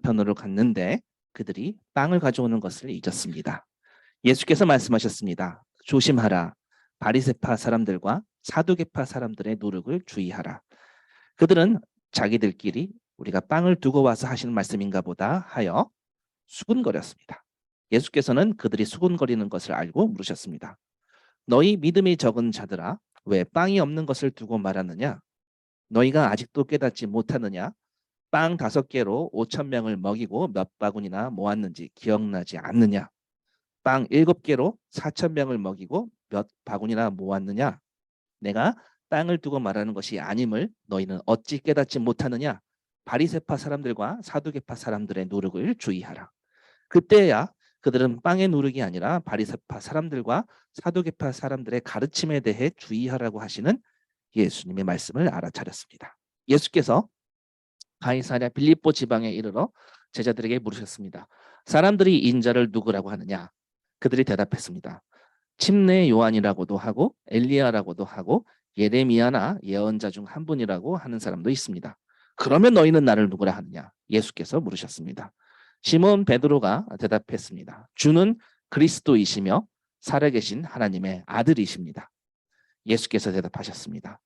뒤편으로 갔는데 그들이 빵을 가져오는 것을 잊었습니다. 예수께서 말씀하셨습니다. 조심하라. 바리새파 사람들과 사두개파 사람들의 노력을 주의하라. 그들은 자기들끼리 우리가 빵을 두고 와서 하시는 말씀인가 보다 하여 수군거렸습니다. 예수께서는 그들이 수군거리는 것을 알고 물으셨습니다. 너희 믿음이 적은 자들아, 왜 빵이 없는 것을 두고 말하느냐? 너희가 아직도 깨닫지 못하느냐? 빵 5개로 5,000명을 먹이고 몇 바구니나 모았는지 기억나지 않느냐? 빵 7개로 4,000명을 먹이고 몇 바구니나 모았느냐? 내가 땅을 두고 말하는 것이 아님을 너희는 어찌 깨닫지 못하느냐? 바리새파 사람들과 사두개파 사람들의 노력을 주의하라. 그때야 그들은 빵의 노력이 아니라 바리새파 사람들과 사두개파 사람들의 가르침에 대해 주의하라고 하시는 예수님의 말씀을 알아차렸습니다. 예수께서 가이사랴 빌립보 지방에 이르러 제자들에게 물으셨습니다. 사람들이 인자를 누구라고 하느냐? 그들이 대답했습니다. 침례 요한이라고도 하고 엘리야라고도 하고 예레미야나 예언자 중 한 분이라고 하는 사람도 있습니다. 그러면 너희는 나를 누구라 하느냐? 예수께서 물으셨습니다. 시몬 베드로가 대답했습니다. 주는 그리스도이시며 살아계신 하나님의 아들이십니다. 예수께서 대답하셨습니다.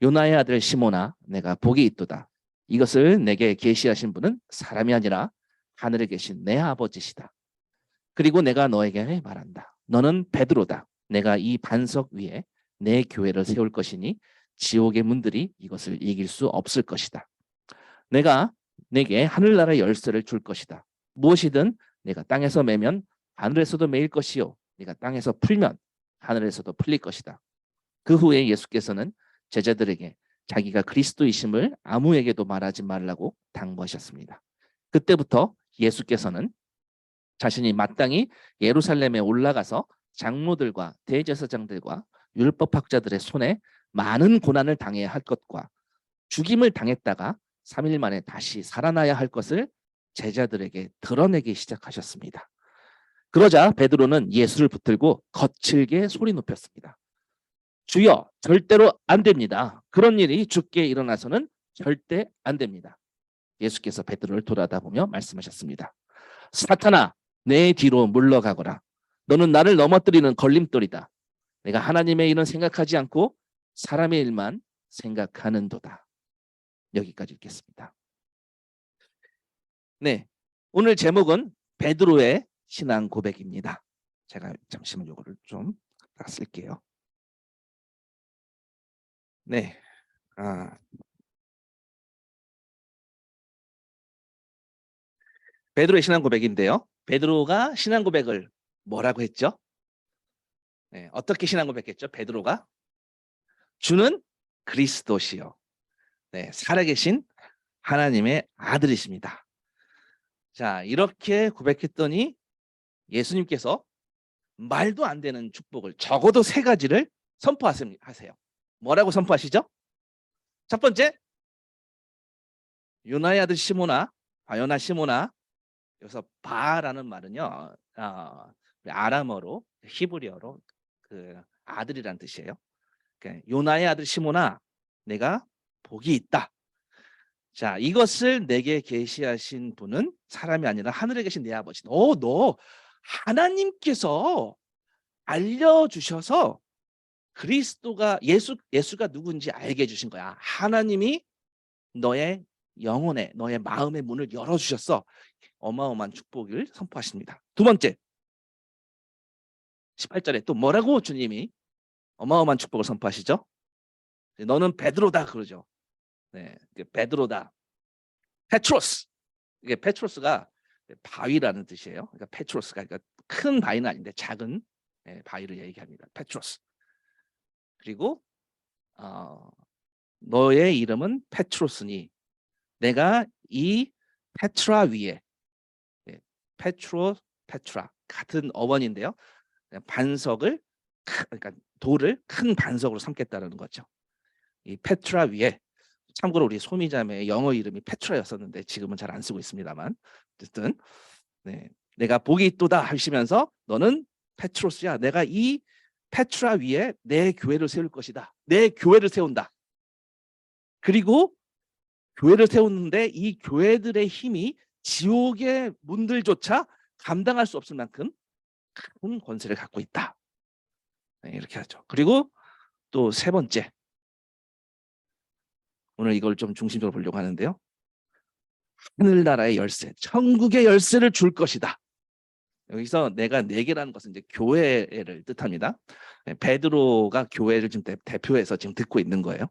요나의 아들 시몬아, 내가 복이 있도다. 이것을 내게 계시하신 분은 사람이 아니라 하늘에 계신 내 아버지시다. 그리고 내가 너에게 말한다. 너는 베드로다. 내가 이 반석 위에 내 교회를 세울 것이니 지옥의 문들이 이것을 이길 수 없을 것이다. 내가 내게 하늘나라의 열쇠를 줄 것이다. 무엇이든 내가 땅에서 매면 하늘에서도 매일 것이요 네가 땅에서 풀면 하늘에서도 풀릴 것이다. 그 후에 예수께서는 제자들에게 자기가 그리스도이심을 아무에게도 말하지 말라고 당부하셨습니다. 그때부터 예수께서는 자신이 마땅히 예루살렘에 올라가서 장로들과 대제사장들과 율법학자들의 손에 많은 고난을 당해야 할 것과 죽임을 당했다가 3일 만에 다시 살아나야 할 것을 제자들에게 드러내기 시작하셨습니다. 그러자 베드로는 예수를 붙들고 거칠게 소리 높였습니다. 주여, 절대로 안 됩니다. 그런 일이 주께 일어나서는 절대 안 됩니다. 예수께서 베드로를 돌아다보며 말씀하셨습니다. 사탄아, 내 뒤로 물러가거라. 너는 나를 넘어뜨리는 걸림돌이다. 내가 하나님의 일은 생각하지 않고 사람의 일만 생각하는도다. 여기까지 읽겠습니다. 네, 오늘 제목은 베드로의 신앙 고백입니다. 제가 잠시만 이거를 좀 쓸게요. 네, 베드로의 신앙 고백인데요. 베드로가 신앙 고백을 뭐라고 했죠? 네, 어떻게 신앙 고백했죠? 베드로가 주는 그리스도시요. 네, 살아계신 하나님의 아들이십니다. 자, 이렇게 고백했더니 예수님께서 말도 안 되는 축복을 적어도 3가지를 선포하세요. 뭐라고 선포하시죠? 첫 번째, 요나의 아들 시몬아, 바요나 시몬아. 여기서 바라는 말은요, 아람어로 히브리어로 그 아들이란 뜻이에요. 그러니까 요나의 아들 시몬아, 내가 복이 있다. 자, 이것을 내게 계시하신 분은 사람이 아니라 하늘에 계신 내 아버지. 너 하나님께서 알려주셔서 그리스도가 예수가 누군지 알게 해주신 거야. 하나님이 너의 영혼에, 너의 마음의 문을 열어주셨어. 어마어마한 축복을 선포하십니다. 두 번째, 18절에 또 뭐라고 주님이 어마어마한 축복을 선포하시죠? 너는 베드로다 그러죠. 네, 베드로다. 페트로스. 이게 페트로스가 바위라는 뜻이에요. 그러니까 페트로스가 그러니까 큰 바위는 아닌데 작은 바위를 얘기합니다. 페트로스. 그리고 너의 이름은 페트로스니 내가 이 페트라 위에 페트라 같은 어원인데요. 반석을 그러니까 돌을 큰 반석으로 삼겠다는 거죠. 이 페트라 위에 참고로 우리 소미자매의 영어 이름이 페트라였었는데 지금은 잘 안 쓰고 있습니다만 어쨌든 네, 내가 복이 있도다 하시면서 너는 페트로스야. 내가 이 페트라 위에 내 교회를 세울 것이다. 내 교회를 세운다. 그리고 교회를 세우는데 이 교회들의 힘이 지옥의 문들조차 감당할 수 없을 만큼 큰 권세를 갖고 있다. 네, 이렇게 하죠. 그리고 또 세 번째, 오늘 이걸 좀 중심적으로 보려고 하는데요. 하늘나라의 열쇠, 천국의 열쇠를 줄 것이다. 여기서 내가 네 개라는 것은 이제 교회를 뜻합니다. 베드로가 교회를 지금 대표해서 지금 듣고 있는 거예요.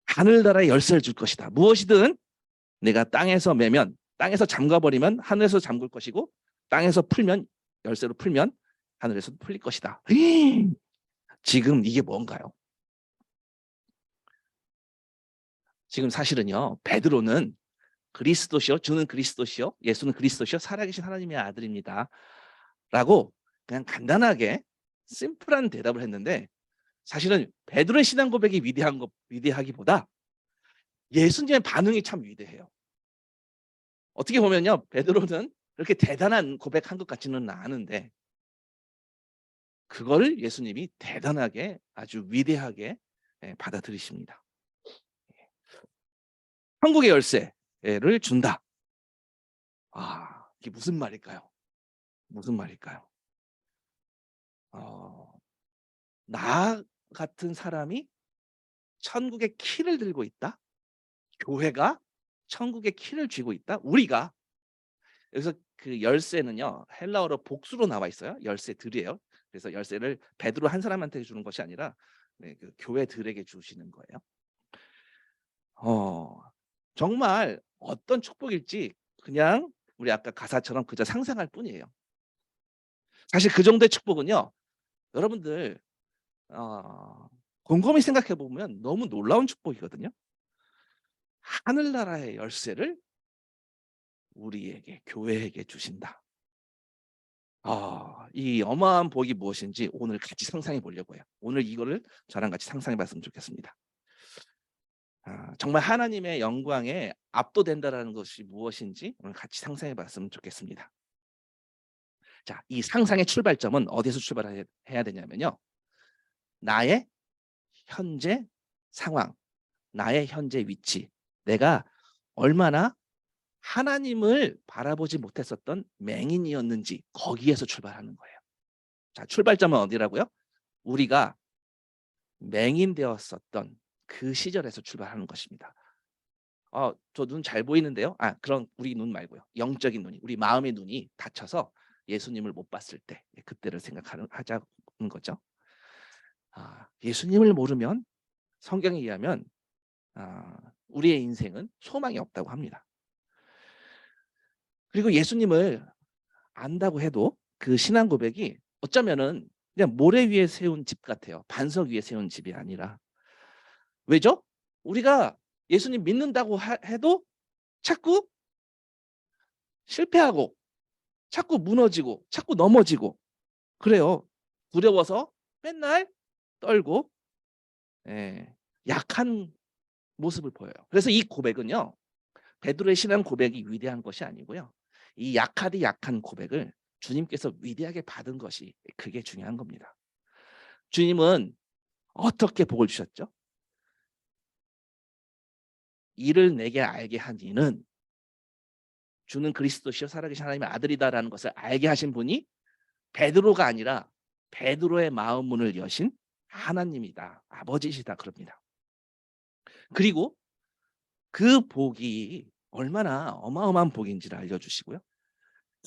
하늘나라의 열쇠를 줄 것이다. 무엇이든 내가 땅에서 매면, 땅에서 잠가버리면 하늘에서 잠글 것이고, 땅에서 풀면, 열쇠로 풀면 하늘에서 풀릴 것이다. 지금 이게 뭔가요? 지금 사실은요, 베드로는 그리스도시요, 주는 그리스도시요, 예수는 그리스도시요, 살아계신 하나님의 아들입니다 라고 그냥 간단하게 심플한 대답을 했는데, 사실은 베드로의 신앙 고백이 위대하기보다 예수님의 반응이 참 위대해요. 어떻게 보면요, 베드로는 그렇게 대단한 고백한 것 같지는 않은데 그걸 예수님이 대단하게, 아주 위대하게 받아들이십니다. 천국의 열쇠를 준다. 이게 무슨 말일까요? 무슨 말일까요? 나 같은 사람이 천국의 키를 들고 있다? 교회가 천국의 키를 쥐고 있다? 우리가. 여기서 그 열쇠는요, 헬라어로 복수로 나와 있어요. 열쇠들이에요. 그래서 열쇠를 베드로 한 사람한테 주는 것이 아니라 그 교회들에게 주시는 거예요. 정말 어떤 축복일지 그냥 우리 아까 가사처럼 그저 상상할 뿐이에요. 사실 그 정도의 축복은요, 여러분들 곰곰이 생각해 보면 너무 놀라운 축복이거든요. 하늘나라의 열쇠를 우리에게, 교회에게 주신다. 이 어마어마한 복이 무엇인지 오늘 같이 상상해 보려고 해요. 오늘 이거를 저랑 같이 상상해 봤으면 좋겠습니다. 정말 하나님의 영광에 압도된다라는 것이 무엇인지 오늘 같이 상상해 봤으면 좋겠습니다. 자, 이 상상의 출발점은 어디서 출발해야 되냐면요, 나의 현재 상황, 나의 현재 위치, 내가 얼마나 하나님을 바라보지 못했었던 맹인이었는지, 거기에서 출발하는 거예요. 자, 출발점은 어디라고요? 우리가 맹인 되었었던 그 시절에서 출발하는 것입니다. 저 눈 잘 보이는데요? 그런 우리 눈 말고요. 영적인 눈이, 우리 마음의 눈이 닫혀서 예수님을 못 봤을 때, 그때를 하자는 거죠. 예수님을 모르면 성경에 의하면 우리의 인생은 소망이 없다고 합니다. 그리고 예수님을 안다고 해도 그 신앙 고백이 어쩌면은 그냥 모래 위에 세운 집 같아요. 반석 위에 세운 집이 아니라. 왜죠? 우리가 예수님 믿는다고 해도 자꾸 실패하고, 자꾸 무너지고, 자꾸 넘어지고 그래요. 두려워서 맨날 떨고 약한 모습을 보여요. 그래서 이 고백은요, 베드로의 신앙 고백이 위대한 것이 아니고요, 이 약하디 약한 고백을 주님께서 위대하게 받은 것이, 그게 중요한 겁니다. 주님은 어떻게 복을 주셨죠? 이를 내게 알게 한 이는 주는 그리스도시요 살아계신 하나님의 아들이다라는 것을 알게 하신 분이 베드로가 아니라 베드로의 마음 문을 여신 하나님이다, 아버지시다 그럽니다. 그리고 그 복이 얼마나 어마어마한 복인지를 알려주시고요,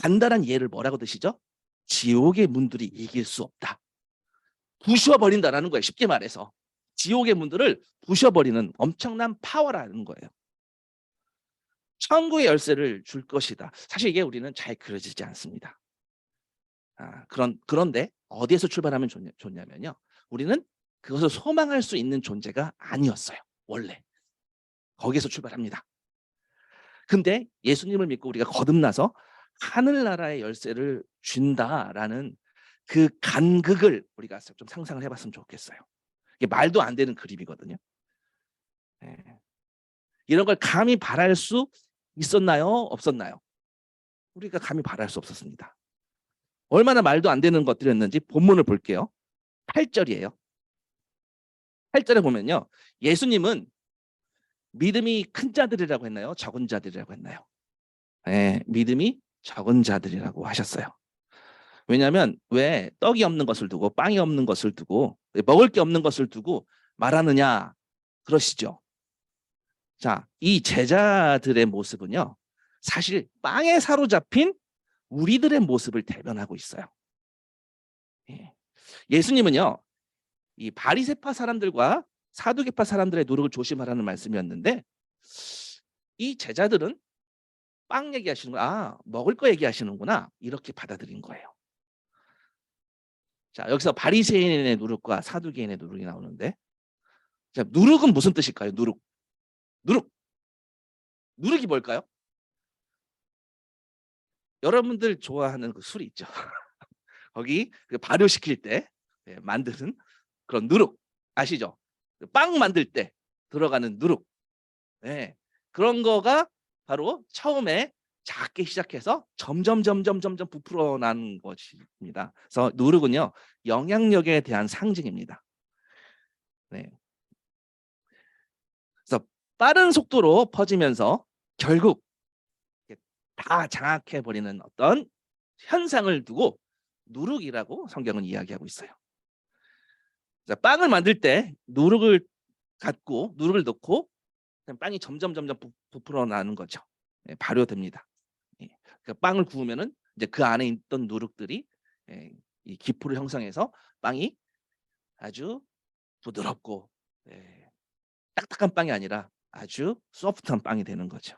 간단한 예를 뭐라고 드시죠? 지옥의 문들이 이길 수 없다. 부셔버린다라는 거예요. 쉽게 말해서 지옥의 문들을 부셔버리는 엄청난 파워라는 거예요. 천국의 열쇠를 줄 것이다. 사실 이게 우리는 잘 그려지지 않습니다. 그런데 어디에서 출발하면 좋냐면요, 우리는 그것을 소망할 수 있는 존재가 아니었어요. 원래 거기에서 출발합니다. 근데 예수님을 믿고 우리가 거듭나서 하늘나라의 열쇠를 준다라는 그 간극을 우리가 좀 상상을 해봤으면 좋겠어요. 이게 말도 안 되는 그림이거든요. 이런 걸 감히 바랄 수 있었나요? 없었나요? 우리가 감히 바랄 수 없었습니다. 얼마나 말도 안 되는 것들이었는지 본문을 볼게요. 8절이에요. 8절에 보면요, 예수님은 믿음이 큰 자들이라고 했나요? 적은 자들이라고 했나요? 믿음이 적은 자들이라고 하셨어요. 왜냐하면 왜 떡이 없는 것을 두고 빵이 없는 것을 두고 먹을 게 없는 것을 두고 말하느냐 그러시죠. 자, 이 제자들의 모습은요, 사실 빵에 사로잡힌 우리들의 모습을 대변하고 있어요. 예수님은요, 이 바리새파 사람들과 사두개파 사람들의 노력을 조심하라는 말씀이었는데, 이 제자들은 빵 얘기하시는 거, 먹을 거 얘기하시는구나, 이렇게 받아들인 거예요. 자, 여기서 바리새인의 누룩과 사두개인의 누룩이 나오는데, 자, 누룩은 무슨 뜻일까요? 누룩. 누룩이 뭘까요? 여러분들 좋아하는 그 술이 있죠. 거기 그 발효시킬 때 만드는 그런 누룩 아시죠? 빵 만들 때 들어가는 누룩. 그런 거가 바로 처음에 작게 시작해서 점점 부풀어 나는 것입니다. 그래서 누룩은요, 영향력에 대한 상징입니다. 그래서 빠른 속도로 퍼지면서 결국 다 장악해 버리는 어떤 현상을 두고 누룩이라고 성경은 이야기하고 있어요. 자, 빵을 만들 때 누룩을 넣고 빵이 점점 부풀어 나는 거죠. 발효됩니다. 그러니까 빵을 구우면은 이제 그 안에 있던 누룩들이 이 기포를 형성해서 빵이 아주 부드럽고 딱딱한 빵이 아니라 아주 소프트한 빵이 되는 거죠.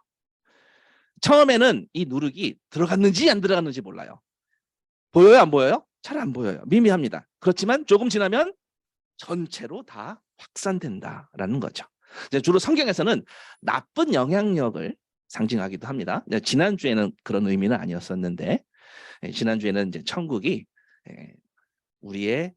처음에는 이 누룩이 들어갔는지 안 들어갔는지 몰라요. 보여요, 안 보여요? 잘 안 보여요. 미미합니다. 그렇지만 조금 지나면 전체로 다 확산된다라는 거죠. 주로 성경에서는 나쁜 영향력을 상징하기도 합니다. 지난주에는 그런 의미는 아니었었는데, 지난주에는 이제 천국이 우리의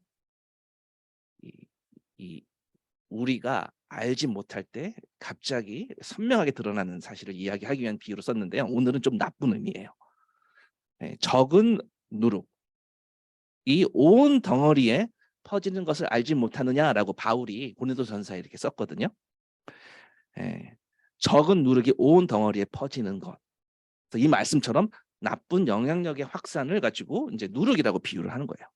우리가 알지 못할 때 갑자기 선명하게 드러나는 사실을 이야기하기 위한 비유로 썼는데요. 오늘은 좀 나쁜 의미예요. 적은 누룩, 이 온 덩어리에 퍼지는 것을 알지 못하느냐라고 바울이 고린도전서에 이렇게 썼거든요. 적은 누룩이 온 덩어리에 퍼지는 것. 이 말씀처럼 나쁜 영향력의 확산을 가지고 이제 누룩이라고 비유를 하는 거예요.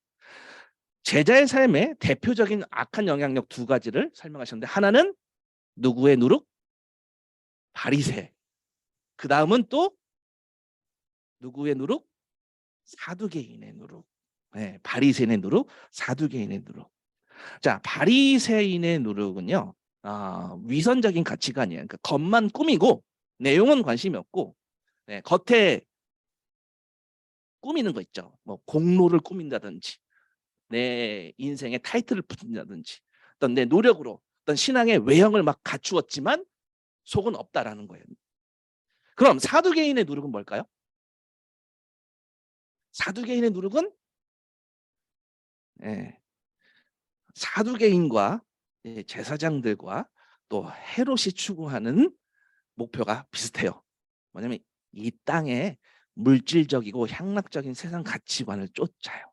제자의 삶에 대표적인 악한 영향력 두 가지를 설명하셨는데, 하나는 누구의 누룩? 바리새. 그 다음은 또 누구의 누룩? 사두개인의 누룩. 바리새인의 누룩, 사두개인의 누룩. 자, 바리새인의 누룩은요, 위선적인 가치가 아니에요. 그러니까 겉만 꾸미고 내용은 관심이 없고, 겉에 꾸미는 거 있죠. 뭐 공로를 꾸민다든지, 내 인생의 타이틀을 붙인다든지, 어떤 내 노력으로 어떤 신앙의 외형을 막 갖추었지만 속은 없다라는 거예요. 그럼 사두개인의 누룩은 뭘까요? 사두개인의 누룩은 사두개인과 제사장들과 또 헤롯이 추구하는 목표가 비슷해요. 뭐냐면 이 땅에 물질적이고 향락적인 세상 가치관을 쫓아요.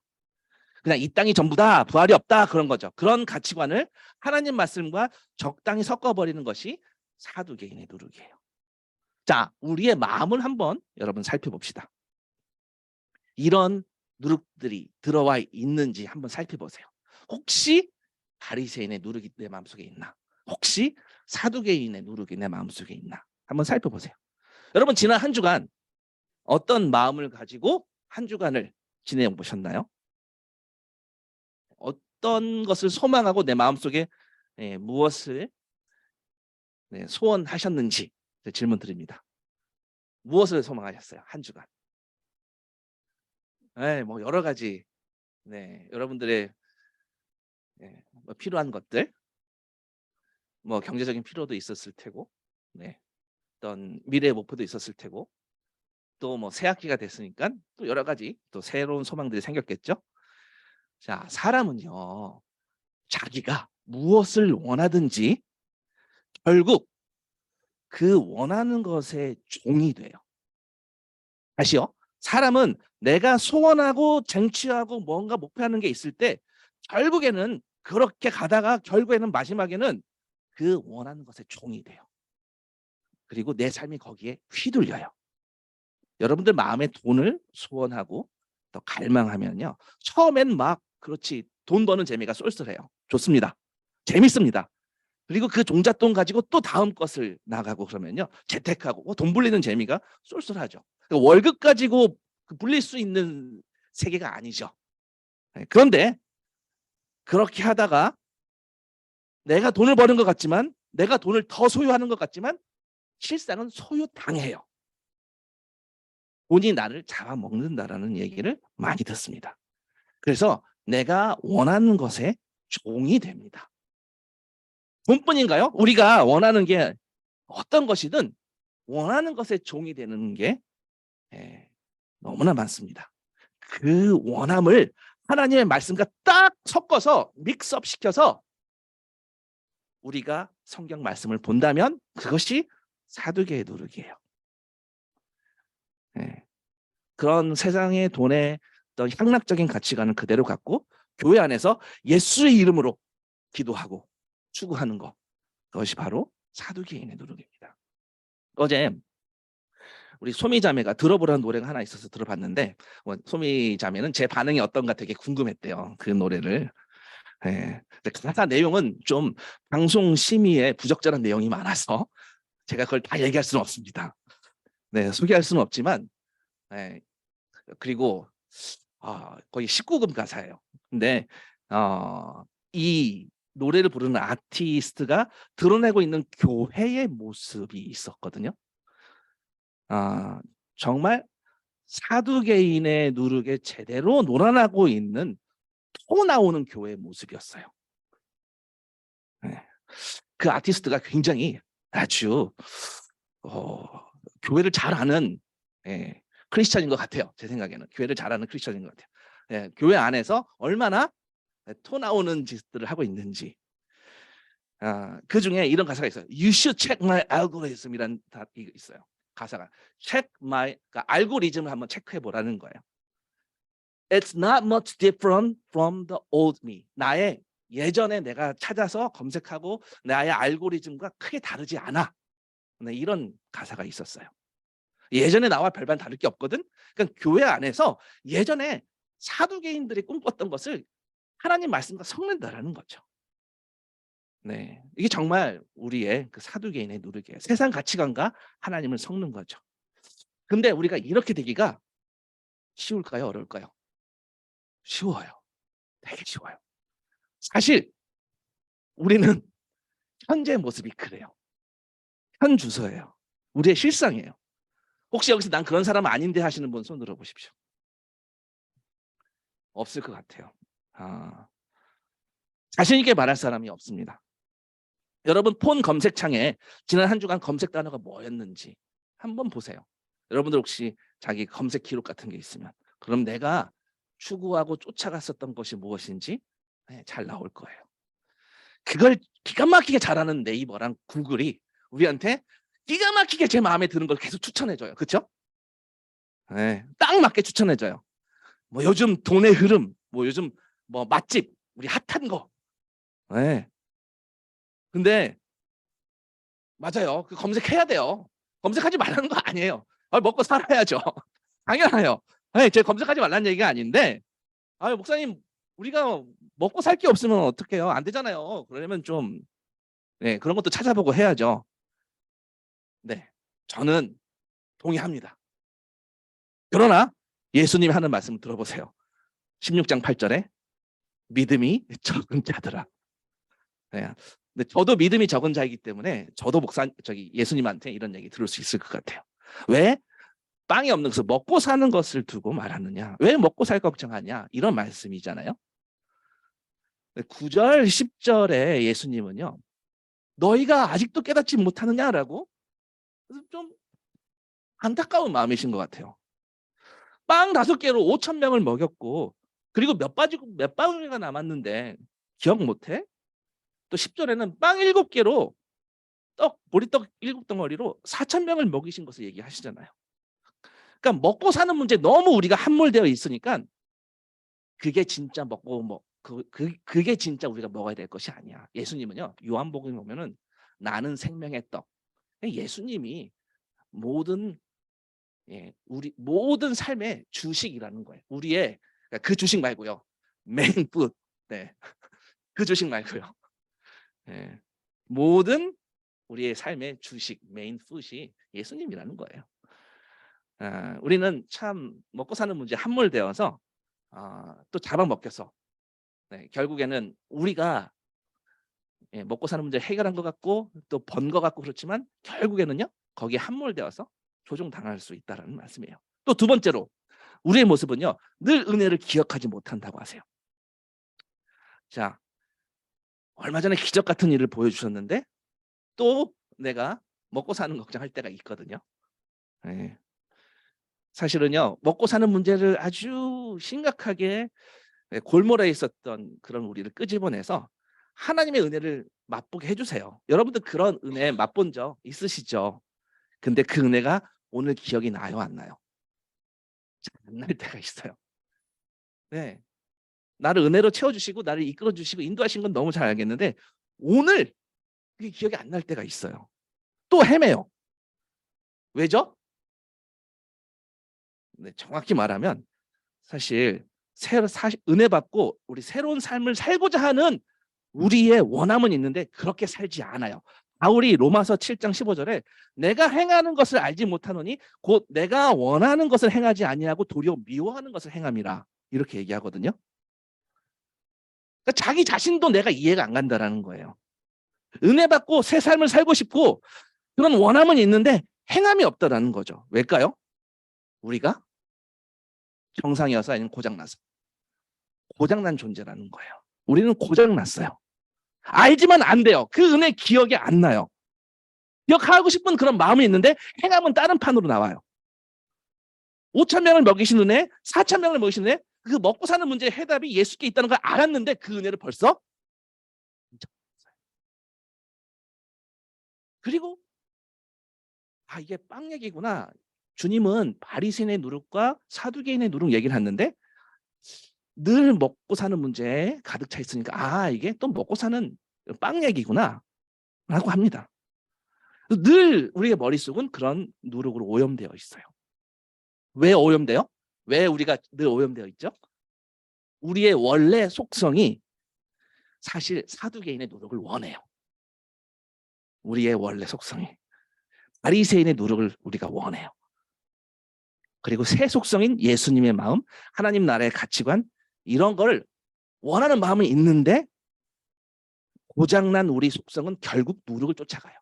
그냥 이 땅이 전부다, 부활이 없다, 그런 거죠. 그런 가치관을 하나님 말씀과 적당히 섞어버리는 것이 사두개인의 누룩이에요. 자, 우리의 마음을 한번 여러분 살펴봅시다. 이런 누룩들이 들어와 있는지 한번 살펴보세요. 혹시 바리새인의 누룩이 내 마음속에 있나? 혹시 사두개인의 누룩이 내 마음속에 있나? 한번 살펴보세요. 여러분, 지난 한 주간 어떤 마음을 가지고 한 주간을 지내 보셨나요? 어떤 것을 소망하고 내 마음속에 무엇을 소원하셨는지 질문 드립니다. 무엇을 소망하셨어요? 한 주간. 뭐 여러 가지 여러분들의 뭐 필요한 것들, 뭐 경제적인 필요도 있었을 테고, 어떤 미래의 목표도 있었을 테고, 또 뭐 새 학기가 됐으니까 또 여러 가지 또 새로운 소망들이 생겼겠죠. 자, 사람은요, 자기가 무엇을 원하든지 결국 그 원하는 것의 종이 돼요. 다시요. 사람은 내가 소원하고 쟁취하고 뭔가 목표하는 게 있을 때 결국에는 그렇게 가다가 결국에는 마지막에는 그 원하는 것의 종이 돼요. 그리고 내 삶이 거기에 휘둘려요. 여러분들 마음에 돈을 소원하고 또 갈망하면요. 처음엔 막 그렇지 돈 버는 재미가 쏠쏠해요. 좋습니다. 재밌습니다. 그리고 그 종잣돈 가지고 또 다음 것을 나가고 그러면요. 재테크하고 돈 불리는 재미가 쏠쏠하죠. 그러니까 월급 가지고 불릴 수 있는 세계가 아니죠. 그런데 그렇게 하다가 내가 돈을 버는 것 같지만 내가 돈을 더 소유하는 것 같지만 실상은 소유당해요. 돈이 나를 잡아먹는다라는 얘기를 많이 듣습니다. 그래서 내가 원하는 것에 종이 됩니다. 돈뿐인가요? 우리가 원하는 게 어떤 것이든 원하는 것에 종이 되는 게 너무나 많습니다. 그 원함을 하나님의 말씀과 딱 섞어서 믹스업 시켜서 우리가 성경 말씀을 본다면 그것이 사두개의 누룩이에요. 그런 세상의 돈의 어떤 향락적인 가치관을 그대로 갖고 교회 안에서 예수의 이름으로 기도하고 추구하는 것, 그것이 바로 사두개인의 누룩입니다. 어제 우리 소미자매가 들어보라는 노래가 하나 있어서 들어봤는데 소미자매는 제 반응이 어떤가 되게 궁금했대요. 그 노래를. 가사 내용은 좀 방송 심의에 부적절한 내용이 많아서 제가 그걸 다 얘기할 수는 없습니다. 소개할 수는 없지만 그리고 거의 19금 가사예요. 근데 이 노래를 부르는 아티스트가 드러내고 있는 교회의 모습이 있었거든요. 정말 사두개인의 누룩에 제대로 놀아나고 있는 토 나오는 교회의 모습이었어요. 그 아티스트가 굉장히 아주 교회를 잘 아는 크리스천인 것 같아요. 제 생각에는 교회를 잘 아는 크리스천인 것 같아요. 교회 안에서 얼마나 토 나오는 짓들을 하고 있는지. 그 중에 이런 가사가 있어요. You should check my algorithm이라는 이거 있어요. 가사가 check my 그러니까 알고리즘을 한번 체크해 보라는 거예요. It's not much different from the old me. 나의 예전에 내가 찾아서 검색하고 나의 알고리즘과 크게 다르지 않아. 이런 가사가 있었어요. 예전에 나와 별반 다를 게 없거든. 그러니까 교회 안에서 예전에 사두개인들이 꿈꿨던 것을 하나님 말씀과 섞는다라는 거죠. 이게 정말 우리의 그 사두개인의 누룩이에요. 세상 가치관과 하나님을 섞는 거죠. 근데 우리가 이렇게 되기가 쉬울까요? 어려울까요? 쉬워요. 되게 쉬워요. 사실 우리는 현재 모습이 그래요. 현 주소예요. 우리의 실상이에요. 혹시 여기서 난 그런 사람 아닌데 하시는 분 손 들어보십시오. 없을 것 같아요. 자신 있게 말할 사람이 없습니다. 여러분 폰 검색창에 지난 한 주간 검색 단어가 뭐였는지 한번 보세요. 여러분들 혹시 자기 검색 기록 같은 게 있으면 그럼 내가 추구하고 쫓아갔었던 것이 무엇인지 잘 나올 거예요. 그걸 기가 막히게 잘하는 네이버랑 구글이 우리한테 기가 막히게 제 마음에 드는 걸 계속 추천해줘요. 그렇죠? 딱 맞게 추천해줘요. 뭐 요즘 돈의 흐름, 뭐 요즘 뭐 맛집, 우리 핫한 거. 근데 맞아요. 그 검색해야 돼요. 검색하지 말라는 거 아니에요. 먹고 살아야죠. 당연해요. 제 검색하지 말라는 얘기가 아닌데 목사님 우리가 먹고 살 게 없으면 어떡해요? 안 되잖아요. 그러려면 좀 그런 것도 찾아보고 해야죠. 저는 동의합니다. 그러나 예수님이 하는 말씀 들어보세요. 16장 8절에 믿음이 적은 자들아. 근데 저도 믿음이 적은 자이기 때문에 저도 예수님한테 이런 얘기 들을 수 있을 것 같아요. 왜? 빵이 없는 것을 먹고 사는 것을 두고 말하느냐? 왜 먹고 살 걱정하냐? 이런 말씀이잖아요. 9절, 10절에 예수님은요. 너희가 아직도 깨닫지 못하느냐라고 좀 안타까운 마음이신 것 같아요. 빵 5개로 5,000명을 먹였고 그리고 몇 바구니가 남았는데 기억 못해? 또 10절에는 빵 7개로 보리떡 7덩어리로 4,000명을 먹이신 것을 얘기하시잖아요. 그러니까 먹고 사는 문제 너무 우리가 함몰되어 있으니까 그게 진짜 그게 진짜 우리가 먹어야 될 것이 아니야. 예수님은요. 요한복음에 보면은 '나는 생명의 떡.' 예수님이 모든 예, 우리 모든 삶의 주식이라는 거예요. 우리의 그러니까 그 주식 말고요. 메인 푸드. 네. 그 주식 말고요. 예. 모든 우리의 삶의 주식 메인 푸드이 예수님이라는 거예요. 우리는 참 먹고 사는 문제 함몰되어서 또 잡아먹겠어. 네, 결국에는 우리가 먹고 사는 문제 해결한 것 같고 또 번 것 같고 그렇지만 결국에는요 거기에 함몰되어서 조종당할 수 있다는 말씀이에요. 또 두 번째로 우리의 모습은요 늘 은혜를 기억하지 못한다고 하세요. 자, 얼마 전에 기적 같은 일을 보여주셨는데 또 내가 먹고 사는 걱정할 때가 있거든요. 네. 사실은요 먹고 사는 문제를 아주 심각하게 골몰에 있었던 그런 우리를 끄집어내서 하나님의 은혜를 맛보게 해주세요. 여러분들 그런 은혜 맛본 적 있으시죠? 근데 그 은혜가 오늘 기억이 나요, 안 나요? 안 날 때가 있어요. 네, 나를 은혜로 채워주시고 나를 이끌어주시고 인도하신 건 너무 잘 알겠는데 오늘 그게 기억이 안 날 때가 있어요. 또 헤매요. 왜죠? 네, 정확히 말하면 사실 은혜 받고 우리 새로운 삶을 살고자 하는 우리의 원함은 있는데 그렇게 살지 않아요. 바울이 로마서 7장 15절에 내가 행하는 것을 알지 못하노니 곧 내가 원하는 것을 행하지 아니하고 도리어 미워하는 것을 행함이라 이렇게 얘기하거든요. 그러니까 자기 자신도 내가 이해가 안 간다라는 거예요. 은혜 받고 새 삶을 살고 싶고 그런 원함은 있는데 행함이 없다라는 거죠. 왜일까요? 우리가 정상이어서 아니면 고장나서. 고장난 존재라는 거예요. 우리는 고장났어요. 알지만 안 돼요. 그 은혜 기억이 안 나요. 기억하고 싶은 그런 마음이 있는데 행함은 다른 판으로 나와요. 5천 명을 먹이신 은혜, 4천 명을 먹이신 은혜, 그 먹고 사는 문제의 해답이 예수께 있다는 걸 알았는데 그 은혜를 벌써 잊어버렸어요. 그리고 이게 빵 얘기구나. 주님은 바리새인의 누룩과 사두개인의 누룩 얘기를 했는데 늘 먹고 사는 문제에 가득 차 있으니까 이게 또 먹고 사는 빵 얘기구나 라고 합니다. 늘 우리의 머릿속은 그런 누룩으로 오염되어 있어요. 왜 오염돼요? 왜 우리가 늘 오염되어 있죠? 우리의 원래 속성이 사실 사두개인의 누룩을 원해요. 우리의 원래 속성이 바리새인의 누룩을 우리가 원해요. 그리고 새 속성인 예수님의 마음, 하나님 나라의 가치관 이런 걸 원하는 마음은 있는데 고장난 우리 속성은 결국 누룩을 쫓아가요.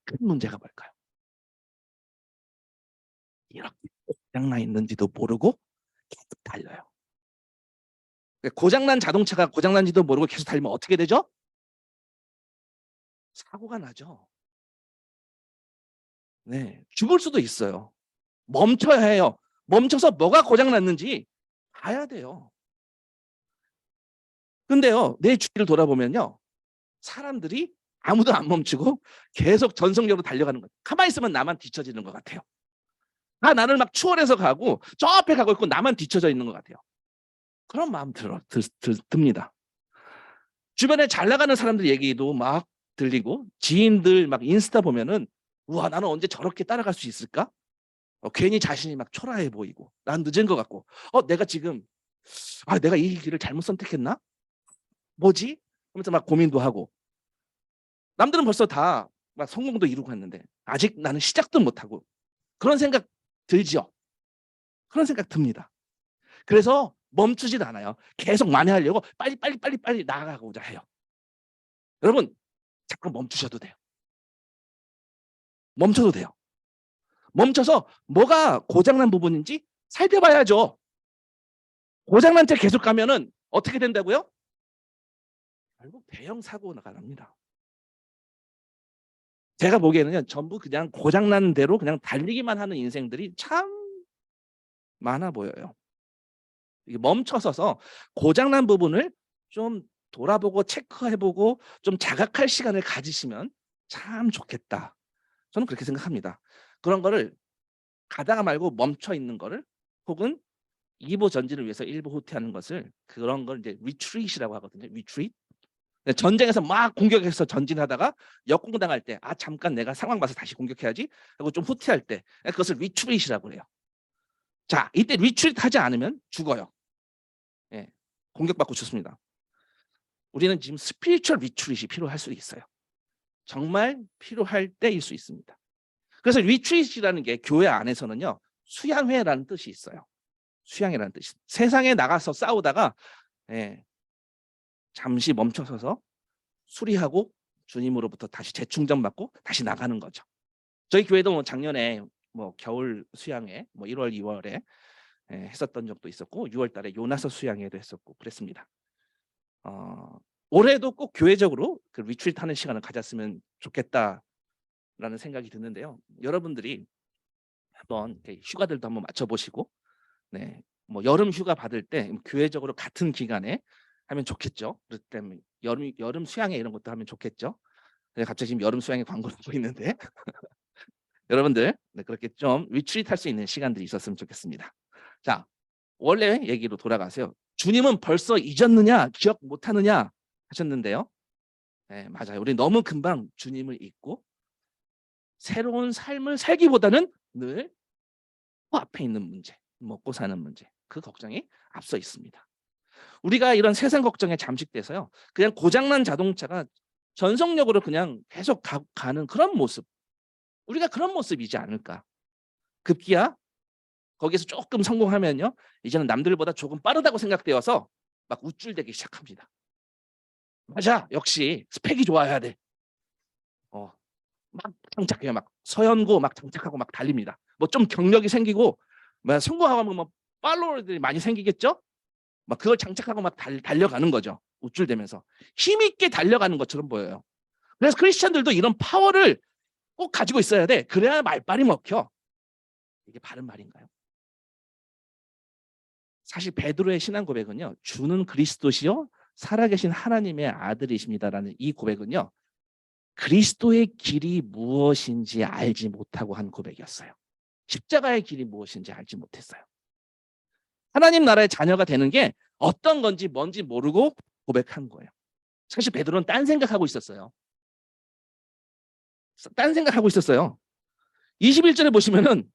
큰 문제가 뭘까요? 이렇게 고장나 있는지도 모르고 계속 달려요. 고장난 자동차가 고장난지도 모르고 계속 달리면 어떻게 되죠? 사고가 나죠. 네, 죽을 수도 있어요. 멈춰야 해요. 멈춰서 뭐가 고장났는지 봐야 돼요. 근데요, 내 주위를 돌아보면요, 사람들이 아무도 안 멈추고 계속 전속력으로 달려가는 거예요. 가만히 있으면 나만 뒤처지는 것 같아요. 나를 막 추월해서 가고 저 앞에 가고 있고 나만 뒤처져 있는 것 같아요. 그런 마음 듭니다. 주변에 잘 나가는 사람들 얘기도 막 들리고 지인들 막 인스타 보면은 우와 나는 언제 저렇게 따라갈 수 있을까? 괜히 자신이 막 초라해 보이고 난 늦은 것 같고 내가 지금 내가 이 길을 잘못 선택했나? 뭐지? 하면서 막 고민도 하고 남들은 벌써 다 막 성공도 이루고 했는데 아직 나는 시작도 못하고 그런 생각 들지요. 그런 생각 듭니다. 그래서 멈추질 않아요. 계속 만회하려고 빨리 나아가고자 해요. 여러분 잠깐 멈추셔도 돼요. 멈춰도 돼요. 멈춰서 뭐가 고장난 부분인지 살펴봐야죠. 고장난 채 계속 가면은 어떻게 된다고요? 결국 대형 사고가 납니다. 제가 보기에는요 전부 그냥 고장난 대로 그냥 달리기만 하는 인생들이 참 많아 보여요. 이게 멈춰서서 고장난 부분을 좀 돌아보고 체크해보고 좀 자각할 시간을 가지시면 참 좋겠다. 저는 그렇게 생각합니다. 그런 거를 가다가 말고 멈춰 있는 거를 혹은 2보 전진을 위해서 1보 후퇴하는 것을 그런 걸 이제 리트릿이라고 하거든요. 리트릿. 전쟁에서 막 공격해서 전진하다가 역공당할 때, 아 잠깐 내가 상황 봐서 다시 공격해야지 하고 좀 후퇴할 때, 그것을 리트릿이라고 그래요. 자, 이때 리트릿 하지 않으면 죽어요. 예, 공격받고 죽습니다. 우리는 지금 스피리추얼 리트릿이 필요할 수 있어요. 정말 필요할 때일 수 있습니다. 그래서 리트릿이라는 게 교회 안에서는요, 수양회라는 뜻이 있어요. 수양회라는 뜻이. 세상에 나가서 싸우다가 예, 잠시 멈춰서서 수리하고 주님으로부터 다시 재충전받고 다시 나가는 거죠. 저희 교회도 뭐 작년에 뭐 겨울 수양회 뭐 1월, 2월에 했었던 적도 있었고 6월 달에 요나서 수양회도 했었고 그랬습니다. 올해도 꼭 교회적으로 그 리트리트 하는 시간을 가졌으면 좋겠다라는 생각이 드는데요. 여러분들이 한번 휴가들도 한번 맞춰보시고, 네, 뭐 여름 휴가 받을 때 교회적으로 같은 기간에 하면 좋겠죠. 그렇기 때문에 여름 수양회 이런 것도 하면 좋겠죠. 갑자기 지금 여름 수양회 광고를 하고 있는데 여러분들 그렇게 좀 리트리트 할 수 있는 시간들이 있었으면 좋겠습니다. 자, 원래 얘기로 돌아가세요. 주님은 벌써 잊었느냐, 기억 못하느냐 하셨는데요. 네, 맞아요. 우리 너무 금방 주님을 잊고 새로운 삶을 살기보다는 늘 앞에 있는 문제, 먹고 사는 문제, 그 걱정이 앞서 있습니다. 우리가 이런 세상 걱정에 잠식돼서요, 그냥 고장난 자동차가 전속력으로 그냥 계속 가는 그런 모습, 우리가 그런 모습이지 않을까. 급기야 거기서 조금 성공하면요, 이제는 남들보다 조금 빠르다고 생각되어서 막 우쭐대기 시작합니다. 맞아, 역시 스펙이 좋아야 돼. 막 장착해요. 막 서연고 막 장착하고 막 달립니다. 뭐 좀 경력이 생기고 뭐 성공하면 뭐 팔로워들이 많이 생기겠죠? 막 그걸 장착하고 막 달려가는 거죠. 우쭐대면서 힘있게 달려가는 것처럼 보여요. 그래서 크리스천들도 이런 파워를 꼭 가지고 있어야 돼. 그래야 말빨이 먹혀. 이게 바른 말인가요? 사실 베드로의 신앙 고백은요, 주는 그리스도시요 살아계신 하나님의 아들이십니다라는 이 고백은요, 그리스도의 길이 무엇인지 알지 못하고 한 고백이었어요. 십자가의 길이 무엇인지 알지 못했어요. 하나님 나라의 자녀가 되는 게 어떤 건지 뭔지 모르고 고백한 거예요. 사실 베드로는 딴 생각하고 있었어요. 딴 생각하고 있었어요. 21절에 보시면은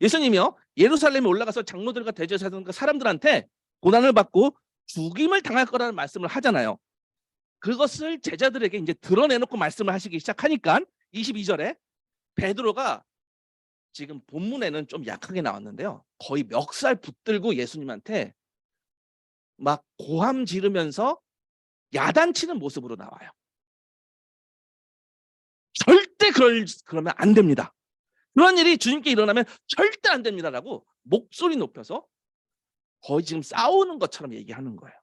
예수님이요, 예루살렘에 올라가서 장로들과 대제사장과 사람들한테 고난을 받고 죽임을 당할 거라는 말씀을 하잖아요. 그것을 제자들에게 이제 드러내놓고 말씀을 하시기 시작하니까 22절에 베드로가, 지금 본문에는 좀 약하게 나왔는데요, 거의 멱살 붙들고 예수님한테 막 고함 지르면서 야단치는 모습으로 나와요. 절대 그러면 안 됩니다. 그런 일이 주님께 일어나면 절대 안 됩니다라고 목소리 높여서 거의 지금 싸우는 것처럼 얘기하는 거예요.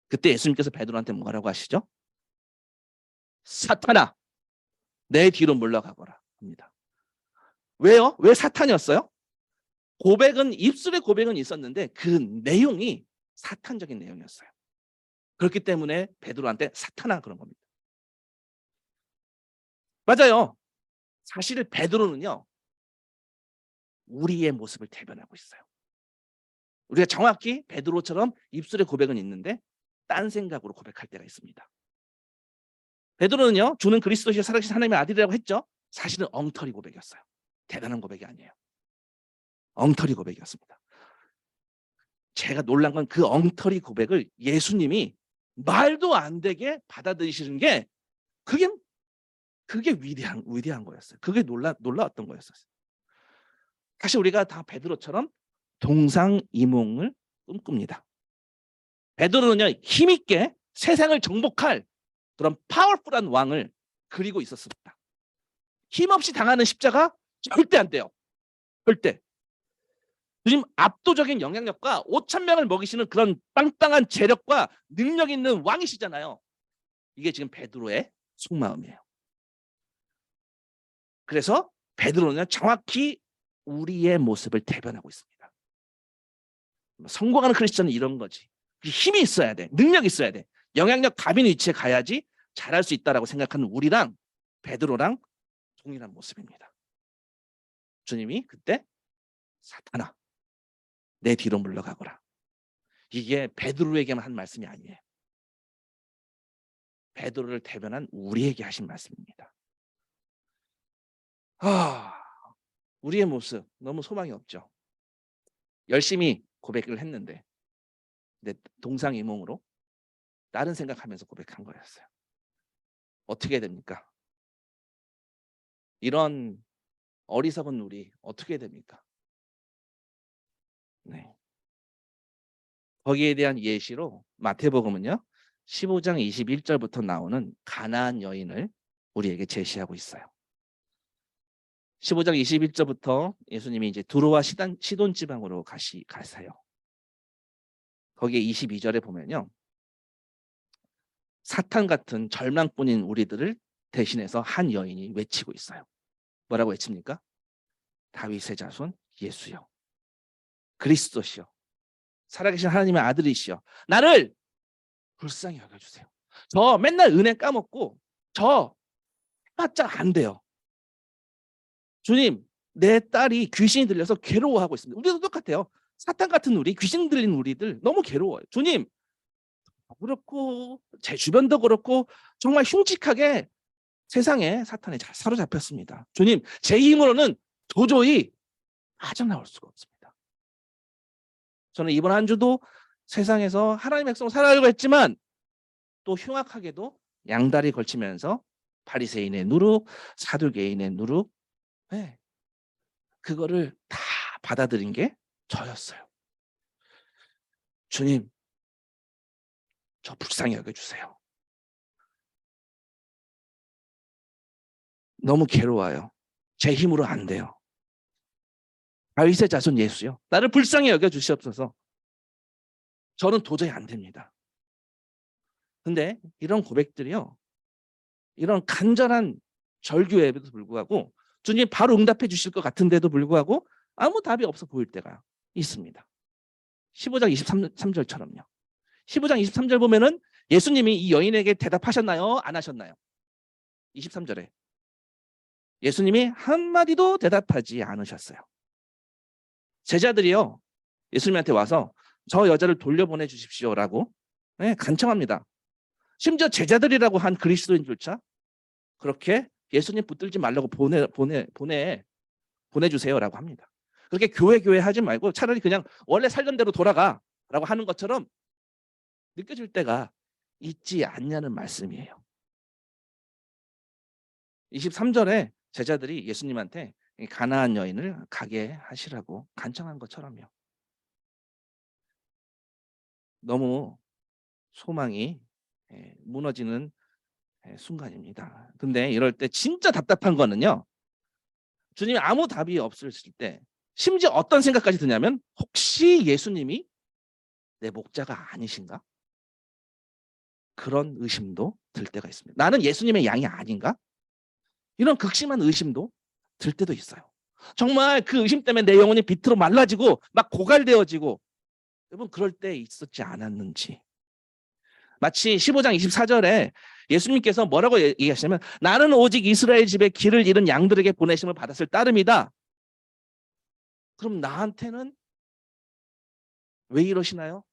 그때 예수님께서 베드로한테 뭐라고 하시죠? 사탄아, 내 뒤로 물러가거라 합니다. 왜요? 왜 사탄이었어요? 고백은, 입술의 고백은 있었는데 그 내용이 사탄적인 내용이었어요. 그렇기 때문에 베드로한테 사탄아 그런 겁니다. 맞아요. 사실 베드로는요, 우리의 모습을 대변하고 있어요. 우리가 정확히 베드로처럼 입술의 고백은 있는데 딴 생각으로 고백할 때가 있습니다. 베드로는요, 주는 그리스도시여 살아계신 하나님의 아들이라고 했죠. 사실은 엉터리 고백이었어요. 대단한 고백이 아니에요. 엉터리 고백이었습니다. 제가 놀란 건 그 엉터리 고백을 예수님이 말도 안 되게 받아들이시는 게 그게 위대한 거였어요. 그게 놀라웠던 거였어요. 사실 우리가 다 베드로처럼 동상이몽을 꿈꿉니다. 베드로는요, 힘있게 세상을 정복할 그런 파워풀한 왕을 그리고 있었습니다. 힘없이 당하는 십자가 절대 안 돼요. 절대. 주님 압도적인 영향력과 5천 명을 먹이시는 그런 빵빵한 재력과 능력 있는 왕이시잖아요. 이게 지금 베드로의 속마음이에요. 그래서 베드로는 정확히 우리의 모습을 대변하고 있습니다. 성공하는 크리스천은 이런 거지. 힘이 있어야 돼. 능력이 있어야 돼. 영향력 가빈 위치에 가야지 잘할 수 있다라고 생각하는 우리랑 베드로랑 동일한 모습입니다. 주님이 그때 사탄아, 내 뒤로 물러가거라. 이게 베드로에게만 한 말씀이 아니에요. 베드로를 대변한 우리에게 하신 말씀입니다. 우리의 모습 너무 소망이 없죠. 열심히 고백을 했는데 내 동상이몽으로 다른 생각하면서 고백한 거였어요. 어떻게 됩니까? 이런 어리석은 우리 어떻게 됩니까? 네. 거기에 대한 예시로 마태복음은요. 15장 21절부터 나오는 가나안 여인을 우리에게 제시하고 있어요. 15장 21절부터 예수님이 이제 두로와 시돈 지방으로 가세요. 거기에 22절에 보면요. 사탄 같은 절망뿐인 우리들을 대신해서 한 여인이 외치고 있어요. 뭐라고 외칩니까? 다윗의 자손 예수여, 그리스도시여, 살아계신 하나님의 아들이시여, 나를 불쌍히 여겨주세요. 저 맨날 은혜 까먹고 저 해봤자 안 돼요. 주님, 내 딸이 귀신이 들려서 괴로워하고 있습니다. 우리도 똑같아요. 사탄 같은 우리, 귀신 들린 우리들 너무 괴로워요. 주님, 그렇고 제 주변도 그렇고 정말 흉측하게 세상에 사탄에 잘 사로잡혔습니다. 주님, 제 힘으로는 도저히 빠져나올 수가 없습니다. 저는 이번 한 주도 세상에서 하나님의 백성 살아가려고 했지만 또 흉악하게도 양다리 걸치면서 바리새인의 누룩, 사두개인의 누룩, 네, 그거를 다 받아들인 게 저였어요. 주님, 저 불쌍히 여겨주세요. 너무 괴로워요. 제 힘으로 안 돼요. 다윗의 자손 예수요, 나를 불쌍히 여겨주시옵소서. 저는 도저히 안 됩니다. 근데 이런 고백들이요, 이런 간절한 절규에도 불구하고 주님 바로 응답해 주실 것 같은데도 불구하고 아무 답이 없어 보일 때가 있습니다. 15장 23절처럼요. 15장 23절 보면은 예수님이 이 여인에게 대답하셨나요? 안 하셨나요? 23절에 예수님이 한마디도 대답하지 않으셨어요. 제자들이요, 예수님한테 와서 저 여자를 돌려보내 주십시오라고 간청합니다. 심지어 제자들이라고 한 그리스도인조차 그렇게 예수님 붙들지 말라고 보내주세요라고 합니다. 그렇게 교회 하지 말고 차라리 그냥 원래 살던 대로 돌아가라고 하는 것처럼 느껴질 때가 있지 않냐는 말씀이에요. 23절에 제자들이 예수님한테 가나안 여인을 가게 하시라고 간청한 것처럼요. 너무 소망이 무너지는 순간입니다. 근데 이럴 때 진짜 답답한 거는요, 주님이 아무 답이 없으실 때 심지어 어떤 생각까지 드냐면 혹시 예수님이 내 목자가 아니신가? 그런 의심도 들 때가 있습니다. 나는 예수님의 양이 아닌가? 이런 극심한 의심도 들 때도 있어요. 정말 그 의심 때문에 내 영혼이 비트로 말라지고 막 고갈되어지고, 여러분 그럴 때 있었지 않았는지. 마치 15장 24절에 예수님께서 뭐라고 얘기하시냐면 나는 오직 이스라엘 집에 길을 잃은 양들에게 보내심을 받았을 따름이다. 그럼 나한테는 왜 이러시나요?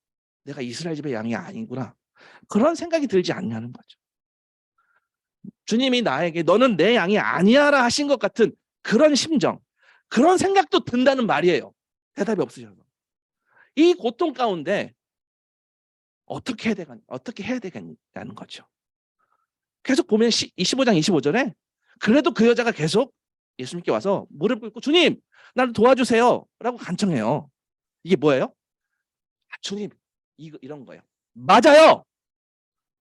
내가 이스라엘 집의 양이 아니구나. 그런 생각이 들지 않냐는 거죠. 주님이 나에게 너는 내 양이 아니야라 하신 것 같은 그런 심정, 그런 생각도 든다는 말이에요. 대답이 없으셔서. 이 고통 가운데 어떻게 해야 되겠냐는 거죠. 계속 보면 25장 25절에 그래도 그 여자가 계속 예수님께 와서 무릎 꿇고 주님, 나를 도와주세요 라고 간청해요. 이게 뭐예요? 주님, 이런 거예요. 맞아요.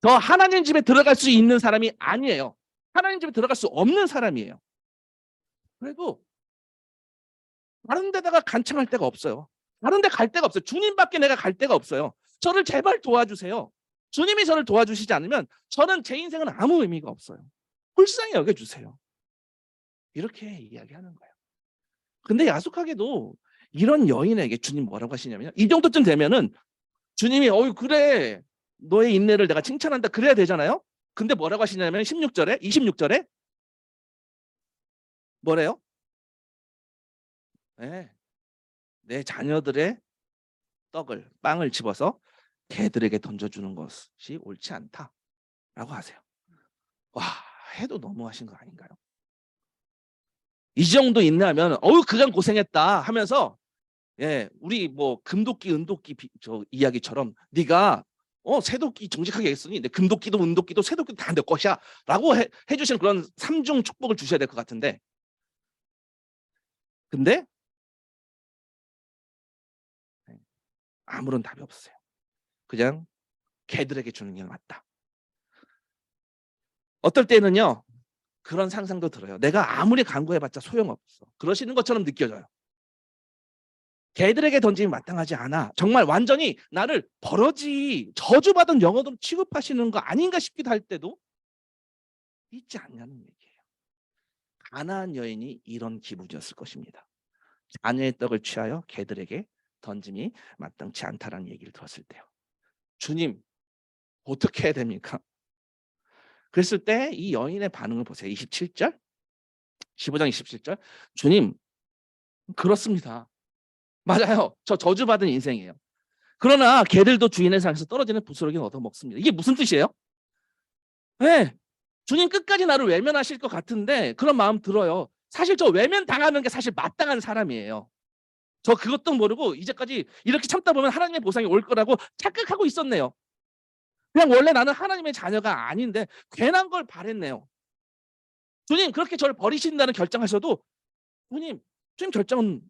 저 하나님 집에 들어갈 수 있는 사람이 아니에요. 하나님 집에 들어갈 수 없는 사람이에요. 그래도 다른 데다가 간청할 데가 없어요. 다른 데 갈 데가 없어요. 주님밖에 내가 갈 데가 없어요. 저를 제발 도와주세요. 주님이 저를 도와주시지 않으면 저는 제 인생은 아무 의미가 없어요. 불쌍히 여겨주세요. 이렇게 이야기하는 거예요. 근데 야속하게도 이런 여인에게 주님 뭐라고 하시냐면요, 이 정도쯤 되면은 주님이 그래 너의 인내를 내가 칭찬한다 그래야 되잖아요. 근데 뭐라고 하시냐면 26절에 뭐래요? 네, 내 자녀들의 빵을 집어서 개들에게 던져주는 것이 옳지 않다라고 하세요. 와, 해도 너무하신 거 아닌가요? 이 정도 인내하면 어우 그간 고생했다 하면서 예, 우리 뭐 금도끼 은도끼 저 이야기처럼 네가 새도끼 정직하게 했으니 내 금도끼도 은도끼도 새도끼도 다 내 것이야라고 해주시는 그런 삼중 축복을 주셔야 될 것 같은데, 근데 아무런 답이 없어요. 그냥 개들에게 주는 게 맞다. 어떨 때는요 그런 상상도 들어요. 내가 아무리 간구해봤자 소용없어. 그러시는 것처럼 느껴져요. 개들에게 던짐이 마땅하지 않아. 정말 완전히 나를 버러지 저주받은 영어로 취급하시는 거 아닌가 싶기도 할 때도 있지 않냐는 얘기예요. 가나안 여인이 이런 기분이었을 것입니다. 자녀의 떡을 취하여 개들에게 던짐이 마땅치 않다라는 얘기를 들었을 때요. 주님 어떻게 해야 됩니까? 그랬을 때 이 여인의 반응을 보세요. 27절 15장 27절 주님 그렇습니다. 맞아요. 저 저주받은 인생이에요. 그러나 개들도 주인의 상에서 떨어지는 부스러기는 얻어먹습니다. 이게 무슨 뜻이에요? 네. 주님 끝까지 나를 외면하실 것 같은데 그런 마음 들어요. 사실 저 외면 당하는 게 사실 마땅한 사람이에요. 저 그것도 모르고 이제까지 이렇게 참다 보면 하나님의 보상이 올 거라고 착각하고 있었네요. 그냥 원래 나는 하나님의 자녀가 아닌데 괜한 걸 바랬네요. 주님 그렇게 저를 버리신다는 결정하셔도 주님 결정은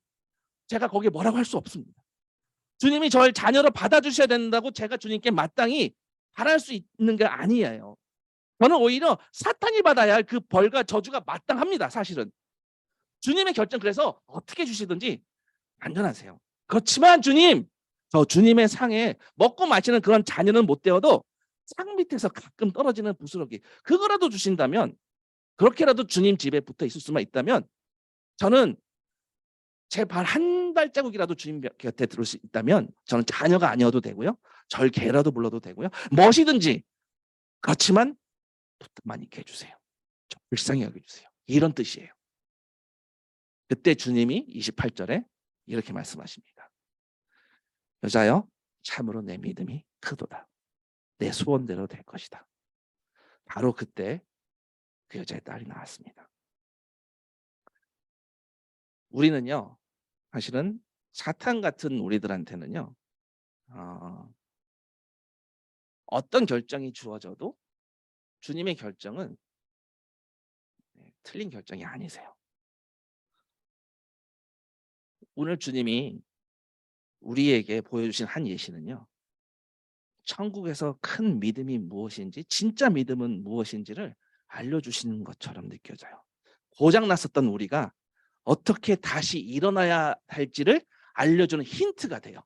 제가 거기에 뭐라고 할 수 없습니다. 주님이 저를 자녀로 받아주셔야 된다고 제가 주님께 마땅히 바랄 수 있는 게 아니에요. 저는 오히려 사탄이 받아야 할 그 벌과 저주가 마땅합니다. 사실은. 주님의 결정 그래서 어떻게 주시든지 안전하세요. 그렇지만 주님, 저 주님의 상에 먹고 마시는 그런 자녀는 못 되어도 상 밑에서 가끔 떨어지는 부스러기 그거라도 주신다면, 그렇게라도 주님 집에 붙어 있을 수만 있다면 저는 제 발 한 발자국이라도 주님 곁에 들을 수 있다면 저는 자녀가 아니어도 되고요. 절 개라도 불러도 되고요. 무엇이든지 그렇지만 붙어만 있게 해주세요. 저 불쌍히 여겨주세요. 이런 뜻이에요. 그때 주님이 28절에 이렇게 말씀하십니다. 여자여 참으로 내 믿음이 크도다. 내 소원대로 될 것이다. 바로 그때 그 여자의 딸이 나왔습니다. 우리는요 사실은 사탄 같은 우리들한테는요 어떤 결정이 주어져도 주님의 결정은 틀린 결정이 아니세요. 오늘 주님이 우리에게 보여주신 한 예시는요, 천국에서 큰 믿음이 무엇인지, 진짜 믿음은 무엇인지를 알려주시는 것처럼 느껴져요. 고장났었던 우리가 어떻게 다시 일어나야 할지를 알려주는 힌트가 돼요.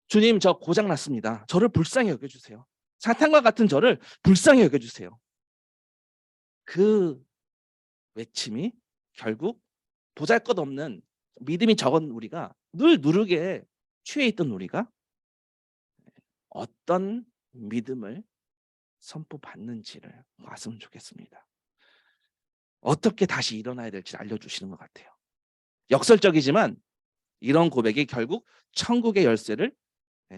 주님 저 고장났습니다. 저를 불쌍히 여겨주세요. 사탄과 같은 저를 불쌍히 여겨주세요. 그 외침이 결국 보잘것없는 믿음이 적은 우리가, 늘 누르게 취해 있던 우리가 어떤 믿음을 선포받는지를 봤으면 좋겠습니다. 어떻게 다시 일어나야 될지 알려주시는 것 같아요. 역설적이지만 이런 고백이 결국 천국의 열쇠를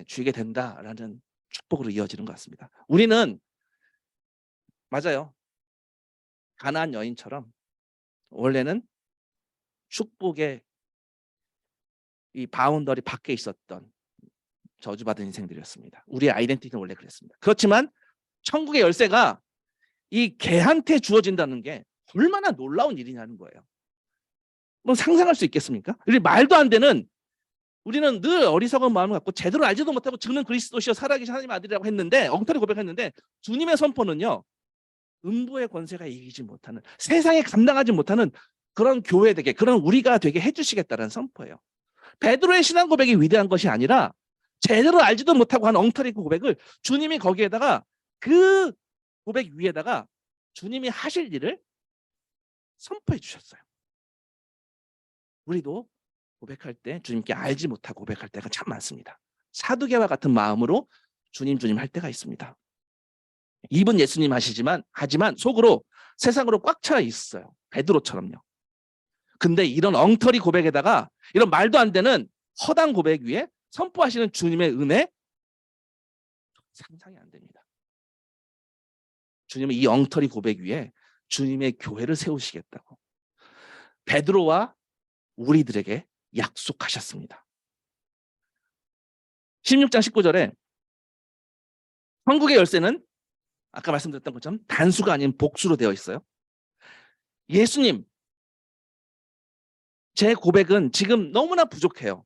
주게 된다라는 축복으로 이어지는 것 같습니다. 우리는 맞아요. 가나안 여인처럼 원래는 축복의 이 바운더리 밖에 있었던 저주받은 인생들이었습니다. 우리의 아이덴티티는 원래 그랬습니다. 그렇지만 천국의 열쇠가 이 개한테 주어진다는 게 얼마나 놀라운 일이냐는 거예요. 뭐 상상할 수 있겠습니까? 우리 말도 안 되는, 우리는 늘 어리석은 마음을 갖고 제대로 알지도 못하고 주는 그리스도시여 살아계신 하나님 아들이라고 했는데, 엉터리 고백했는데, 주님의 선포는요 음부의 권세가 이기지 못하는, 세상에 감당하지 못하는 그런 교회 되게, 그런 우리가 되게 해주시겠다는 선포예요. 베드로의 신앙 고백이 위대한 것이 아니라 제대로 알지도 못하고 한 엉터리 고백을 주님이 거기에다가, 그 고백 위에다가 주님이 하실 일을 선포해 주셨어요. 우리도 고백할 때 주님께 알지 못하고 고백할 때가 참 많습니다. 사두개와 같은 마음으로 주님 할 때가 있습니다. 입은 예수님 하지만 속으로 세상으로 꽉 차 있어요. 베드로처럼요. 근데 이런 엉터리 고백에다가 이런 말도 안 되는 허당 고백 위에 선포하시는 주님의 은혜, 상상이 안 됩니다. 주님은 이 엉터리 고백 위에 주님의 교회를 세우시겠다고 베드로와 우리들에게 약속하셨습니다. 16장 19절에 천국의 열쇠는 아까 말씀드렸던 것처럼 단수가 아닌 복수로 되어 있어요. 예수님, 제 고백은 지금 너무나 부족해요.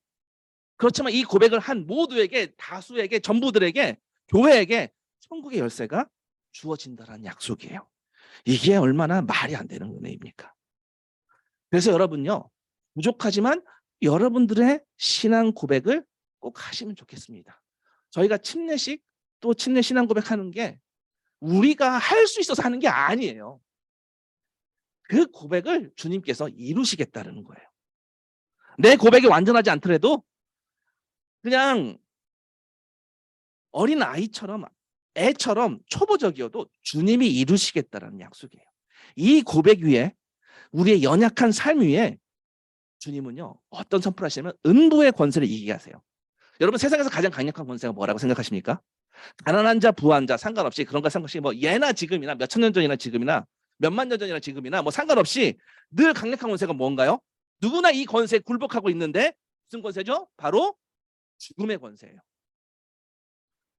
그렇지만 이 고백을 한 모두에게, 다수에게, 전부들에게, 교회에게 천국의 열쇠가 주어진다는 약속이에요. 이게 얼마나 말이 안 되는 은혜입니까? 그래서 여러분요, 부족하지만 여러분들의 신앙 고백을 꼭 하시면 좋겠습니다. 저희가 침례식 또 침례 신앙 고백하는 게 우리가 할 수 있어서 하는 게 아니에요. 그 고백을 주님께서 이루시겠다는 거예요. 내 고백이 완전하지 않더라도 그냥 어린 아이처럼, 애처럼 초보적이어도 주님이 이루시겠다는 약속이에요. 이 고백 위에, 우리의 연약한 삶 위에 주님은요, 어떤 선포를 하시냐면 음부의 권세를 이기게 하세요. 여러분, 세상에서 가장 강력한 권세가 뭐라고 생각하십니까? 가난한 자, 부한 자 상관없이, 그런 거 상관없이, 뭐 예나 지금이나 몇천 년 전이나 지금이나 몇만 년 전이나 지금이나 뭐 상관없이 늘 강력한 권세가 뭔가요? 누구나 이 권세에 굴복하고 있는데 무슨 권세죠? 바로 죽음의 권세예요.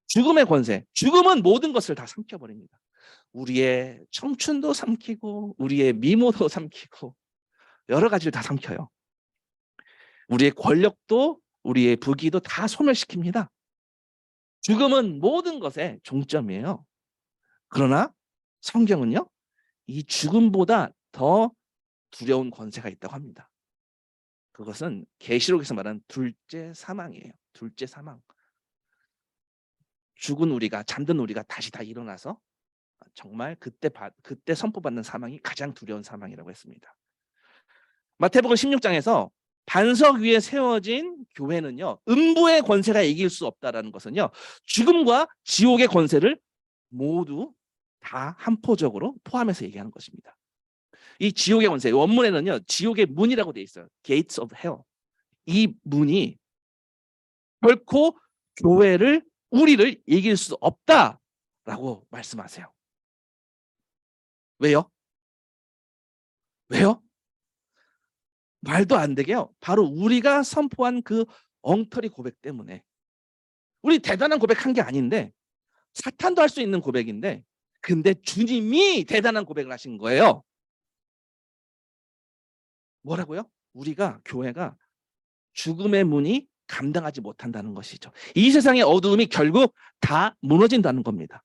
죽음의 권세. 죽음은 모든 것을 다 삼켜버립니다. 우리의 청춘도 삼키고 우리의 미모도 삼키고 여러 가지를 다 삼켜요. 우리의 권력도 우리의 부귀도 다 소멸시킵니다. 죽음은 모든 것의 종점이에요. 그러나 성경은요, 이 죽음보다 더 두려운 권세가 있다고 합니다. 그것은 계시록에서 말하는 둘째 사망이에요. 둘째 사망. 죽은 우리가, 잠든 우리가 다시 다 일어나서 정말 그때 선포받는 사망이 가장 두려운 사망이라고 했습니다. 마태복음 16장에서 반석 위에 세워진 교회는요, 음부의 권세가 이길 수 없다라는 것은요, 죽음과 지옥의 권세를 모두 다 한포적으로 포함해서 얘기하는 것입니다. 이 지옥의 권세, 원문에는요, 지옥의 문이라고 되어 있어요. Gates of Hell. 이 문이 결코 교회를, 우리를 이길 수 없다라고 말씀하세요. 왜요? 왜요? 말도 안 되게요. 바로 우리가 선포한 그 엉터리 고백 때문에. 우리 대단한 고백한 게 아닌데, 사탄도 할 수 있는 고백인데, 근데 주님이 대단한 고백을 하신 거예요. 뭐라고요? 우리가, 교회가 죽음의 문이 감당하지 못한다는 것이죠. 이 세상의 어두움이 결국 다 무너진다는 겁니다.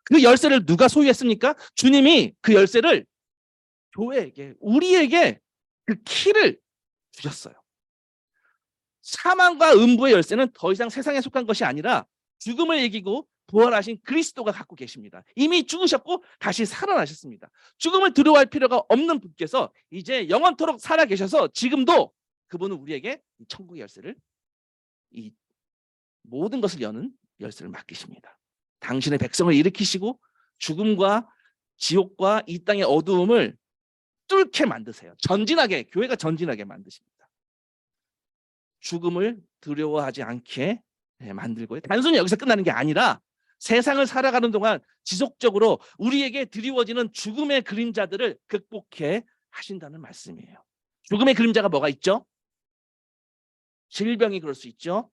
그 열쇠를 누가 소유했습니까? 주님이 그 열쇠를 교회에게, 우리에게 그 키를 주셨어요. 사망과 음부의 열쇠는 더 이상 세상에 속한 것이 아니라 죽음을 이기고 부활하신 그리스도가 갖고 계십니다. 이미 죽으셨고 다시 살아나셨습니다. 죽음을 두려워할 필요가 없는 분께서 이제 영원토록 살아계셔서 지금도 그분은 우리에게 이 천국의 열쇠를, 이 모든 것을 여는 열쇠를 맡기십니다. 당신의 백성을 일으키시고 죽음과 지옥과 이 땅의 어두움을 뚫게 만드세요. 전진하게, 교회가 전진하게 만드십니다. 죽음을 두려워하지 않게 만들고요. 단순히 여기서 끝나는 게 아니라 세상을 살아가는 동안 지속적으로 우리에게 드리워지는 죽음의 그림자들을 극복해 하신다는 말씀이에요. 죽음의 그림자가 뭐가 있죠? 질병이 그럴 수 있죠.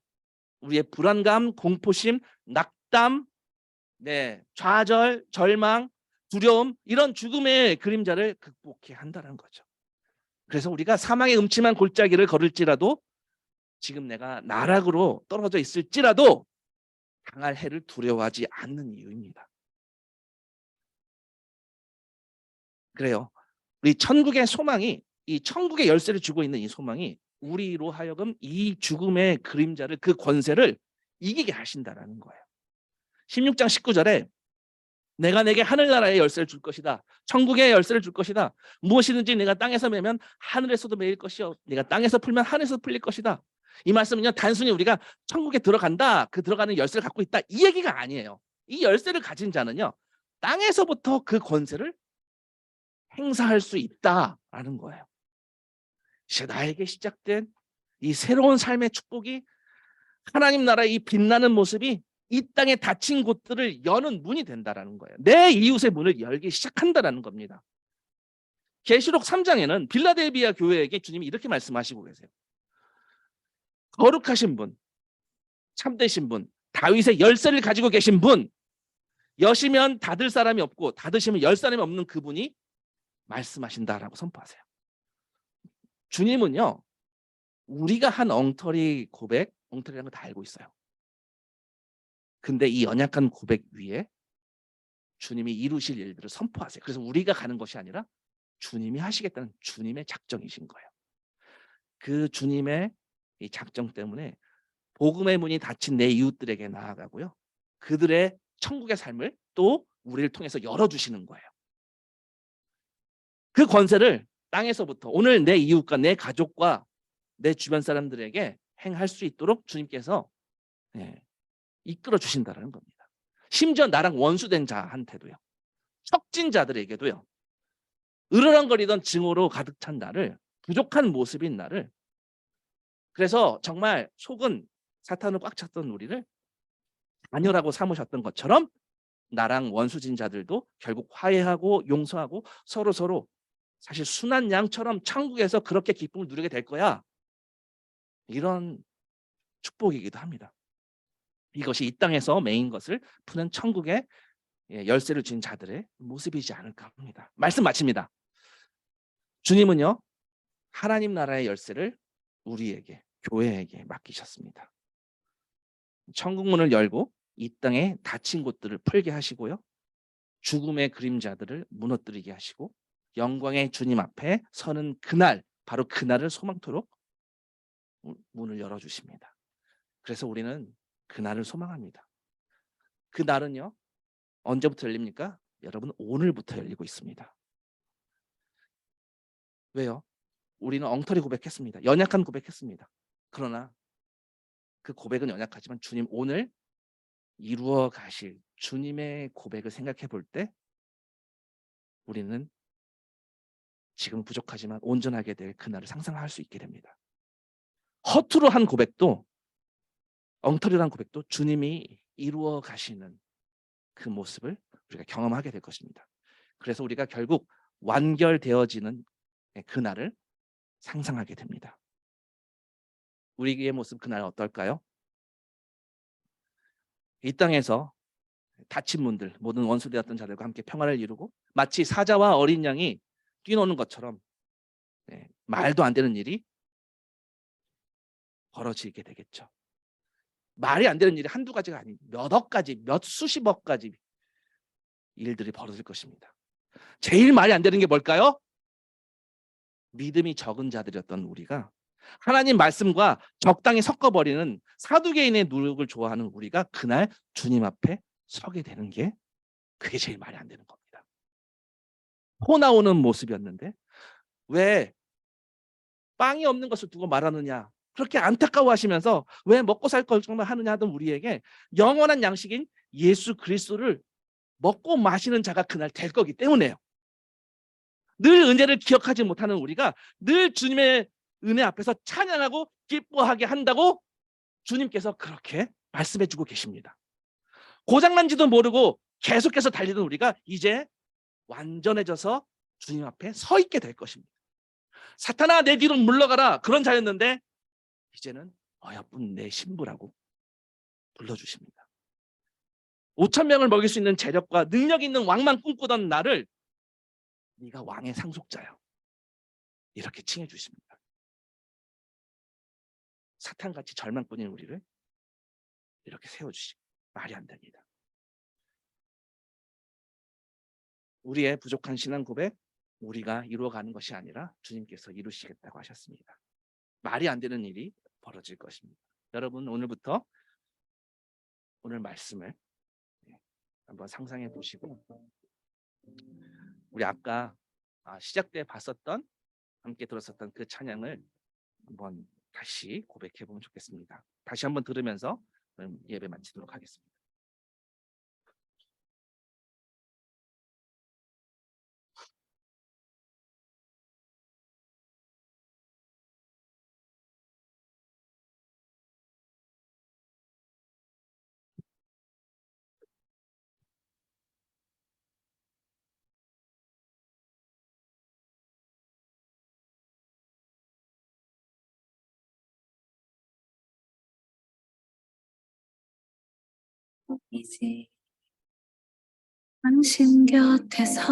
우리의 불안감, 공포심, 낙담, 좌절, 절망, 두려움, 이런 죽음의 그림자를 극복해 한다는 거죠. 그래서 우리가 사망의 음침한 골짜기를 걸을지라도, 지금 내가 나락으로 떨어져 있을지라도 당할 해를 두려워하지 않는 이유입니다. 그래요. 우리 천국의 소망이, 이 천국의 열쇠를 주고 있는 이 소망이 우리로 하여금 이 죽음의 그림자를, 그 권세를 이기게 하신다라는 거예요. 16장 19절에 내가 내게 하늘나라의 열쇠를 줄 것이다. 천국의 열쇠를 줄 것이다. 무엇이든지 내가 땅에서 매면 하늘에서도 매일 것이요, 내가 땅에서 풀면 하늘에서 풀릴 것이다. 이 말씀은요, 단순히 우리가 천국에 들어간다, 그 들어가는 열쇠를 갖고 있다, 이 얘기가 아니에요. 이 열쇠를 가진 자는요, 땅에서부터 그 권세를 행사할 수 있다라는 거예요. 이제 나에게 시작된 이 새로운 삶의 축복이, 하나님 나라의 이 빛나는 모습이 이 땅에 닫힌 곳들을 여는 문이 된다라는 거예요. 내 이웃의 문을 열기 시작한다라는 겁니다. 계시록 3장에는 빌라델비아 교회에게 주님이 이렇게 말씀하시고 계세요. 거룩하신 분, 참되신 분, 다윗의 열쇠를 가지고 계신 분, 여시면 닫을 사람이 없고 닫으시면 열 사람이 없는 그분이 말씀하신다라고 선포하세요. 주님은요, 우리가 한 엉터리 고백, 엉터리라는 거 다 알고 있어요. 근데 이 연약한 고백 위에 주님이 이루실 일들을 선포하세요. 그래서 우리가 가는 것이 아니라 주님이 하시겠다는 주님의 작정이신 거예요. 그 주님의 이 작정 때문에 복음의 문이 닫힌 내 이웃들에게 나아가고요. 그들의 천국의 삶을 또 우리를 통해서 열어주시는 거예요. 그 권세를 땅에서부터 오늘 내 이웃과 내 가족과 내 주변 사람들에게 행할 수 있도록 주님께서 이끌어 주신다는 겁니다. 심지어 나랑 원수된 자한테도요. 척진 자들에게도요. 으르렁거리던 증오로 가득 찬 나를, 부족한 모습인 나를, 그래서 정말 속은 사탄으로 꽉 찼던 우리를 자녀라고 삼으셨던 것처럼 나랑 원수진 자들도 결국 화해하고 용서하고 서로 사실 순한 양처럼 천국에서 그렇게 기쁨을 누리게 될 거야. 이런 축복이기도 합니다. 이것이 이 땅에서 메인 것을 푸는 천국의 열쇠를 쥔 자들의 모습이지 않을까 합니다. 말씀 마칩니다. 주님은요, 하나님 나라의 열쇠를 우리에게, 교회에게 맡기셨습니다. 천국 문을 열고 이 땅에 닫힌 곳들을 풀게 하시고요. 죽음의 그림자들을 무너뜨리게 하시고 영광의 주님 앞에 서는 그날, 바로 그날을 소망토록 문을 열어주십니다. 그래서 우리는 그날을 소망합니다. 그날은요, 언제부터 열립니까? 여러분, 오늘부터 열리고 있습니다. 왜요? 우리는 엉터리 고백했습니다. 연약한 고백했습니다. 그러나 그 고백은 연약하지만 주님 오늘 이루어 가실 주님의 고백을 생각해 볼 때 우리는 지금 부족하지만 온전하게 될 그날을 상상할 수 있게 됩니다. 허투루 한 고백도, 엉터리로 한 고백도 주님이 이루어 가시는 그 모습을 우리가 경험하게 될 것입니다. 그래서 우리가 결국 완결되어지는 그날을 상상하게 됩니다. 우리의 모습 그날 어떨까요? 이 땅에서 닫힌 문들, 모든 원수되었던 자들과 함께 평화를 이루고 마치 사자와 어린 양이 뛰노는 것처럼 말도 안 되는 일이 벌어지게 되겠죠. 말이 안 되는 일이 한두 가지가 아닌 몇억 가지, 몇 수십억 가지 일들이 벌어질 것입니다. 제일 말이 안 되는 게 뭘까요? 믿음이 적은 자들이었던 우리가 하나님 말씀과 적당히 섞어버리는 사두개인의 누룩을 좋아하는 우리가 그날 주님 앞에 서게 되는 게 그게 제일 말이 안 되는 겁니다. 코 나오는 모습이었는데 왜 빵이 없는 것을 두고 말하느냐, 그렇게 안타까워하시면서 왜 먹고 살 걸 정말 하느냐 하던 우리에게 영원한 양식인 예수 그리스도를 먹고 마시는 자가 그날 될 거기 때문에요. 늘 은혜를 기억하지 못하는 우리가 늘 주님의 은혜 앞에서 찬양하고 기뻐하게 한다고 주님께서 그렇게 말씀해 주고 계십니다. 고장난지도 모르고 계속해서 달리던 우리가 이제 완전해져서 주님 앞에 서 있게 될 것입니다. 사탄아 내 뒤로 물러가라, 그런 자였는데 이제는 어여쁜 내 신부라고 불러주십니다. 5천 명을 먹일 수 있는 재력과 능력 있는 왕만 꿈꾸던 나를 네가 왕의 상속자야, 이렇게 칭해 주십니다. 사탄같이 절망꾼인 우리를 이렇게 세워주시고, 말이 안 됩니다. 우리의 부족한 신앙 고백, 우리가 이루어가는 것이 아니라 주님께서 이루시겠다고 하셨습니다. 말이 안 되는 일이 벌어질 것입니다. 여러분, 오늘부터 오늘 말씀을 한번 상상해 보시고 우리 아까 시작 때 봤었던, 함께 들었었던 그 찬양을 한번 다시 고백해 보면 좋겠습니다. 다시 한번 들으면서 예배 마치도록 하겠습니다. 뿐이지. 당신 곁에서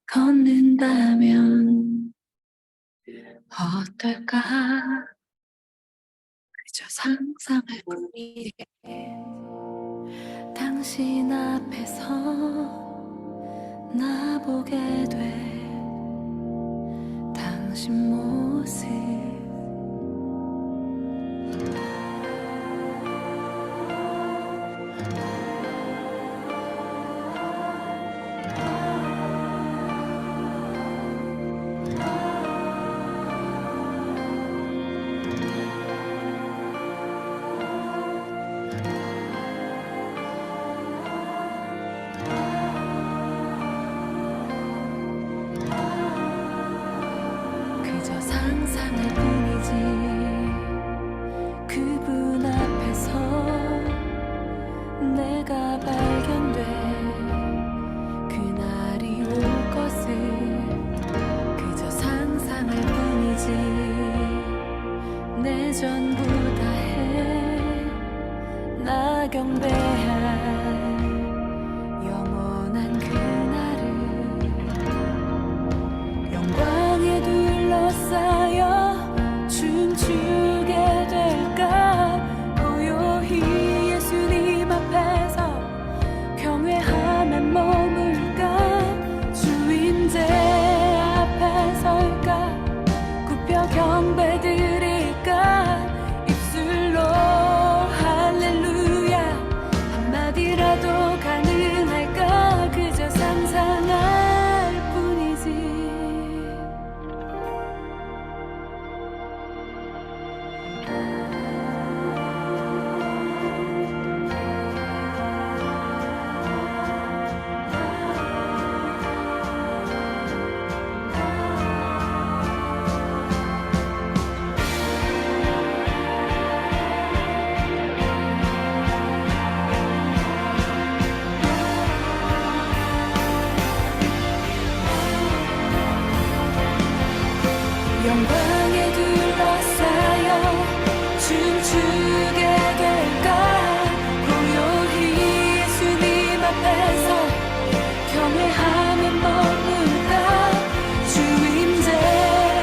걷는다면 어떨까? 그저 상상할 뿐이지. 당신 앞에서 나 보게 돼. 당신 모습 그저 상상일 뿐이지. 그분 앞에서 내가 발견돼. 그날이 올 것을 그저 상상일 뿐이지. 내 전부 다해 나 경배할 영원한 그날을 영광에 둘러싸여 춤추게 될까. 고요히 예수님 앞에서 경외하며 머물까. 주임제 앞에 설까. 굽혀 경배 드릴까. 입술로 할렐루야 한마디라도 가능할까. 그저 상상할 뿐이지. 영광에 둘러싸여 춤추게 될까. 고요히 예수님 앞에서 경외하며 머물까. 주임제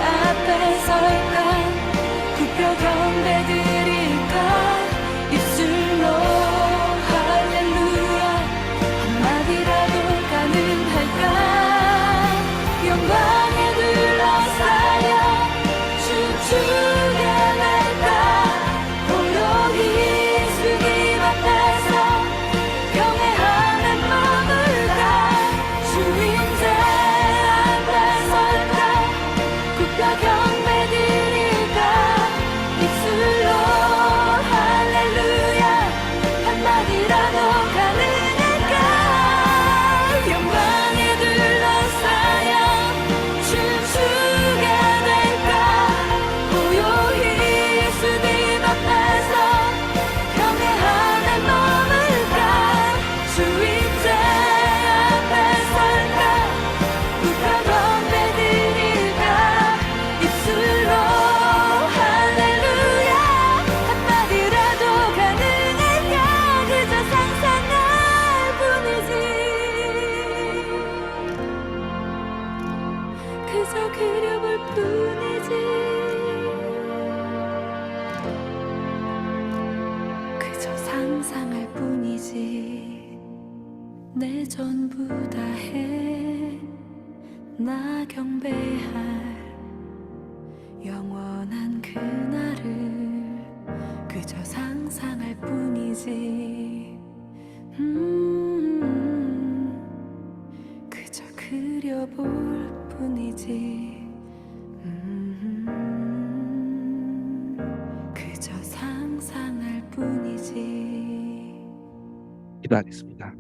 앞에 설까. 굽혀 경배 드릴까. 입술로 할렐루야 한마디라도 가능할까. 영광에 둘러싸여 춤추게 될까. 고요히 예수님 앞에서 경외하며 머물까. 주임제 앞에 설까. 굽혀 경배 드릴까. 입술로 할렐루야 한마디라도 가능할까. 영광에 둘러싸여 춤추게 될까. 고요히 예수님 앞에서 경외하며 머물까. 주임제 앞에 설까. 굽혀 경배 드릴까. 입술로 할렐루야 한마디라도 가능할까. 그저 상상할 뿐이지. 그저 그려볼 뿐이지. 그저 상상할 뿐이지. 내 전부 다해 나 경배할 영원한 그날을 그저 상상할 뿐이지. 그저 그려볼 뿐이지. 그저 상상할 뿐이지. 기도하겠습니다.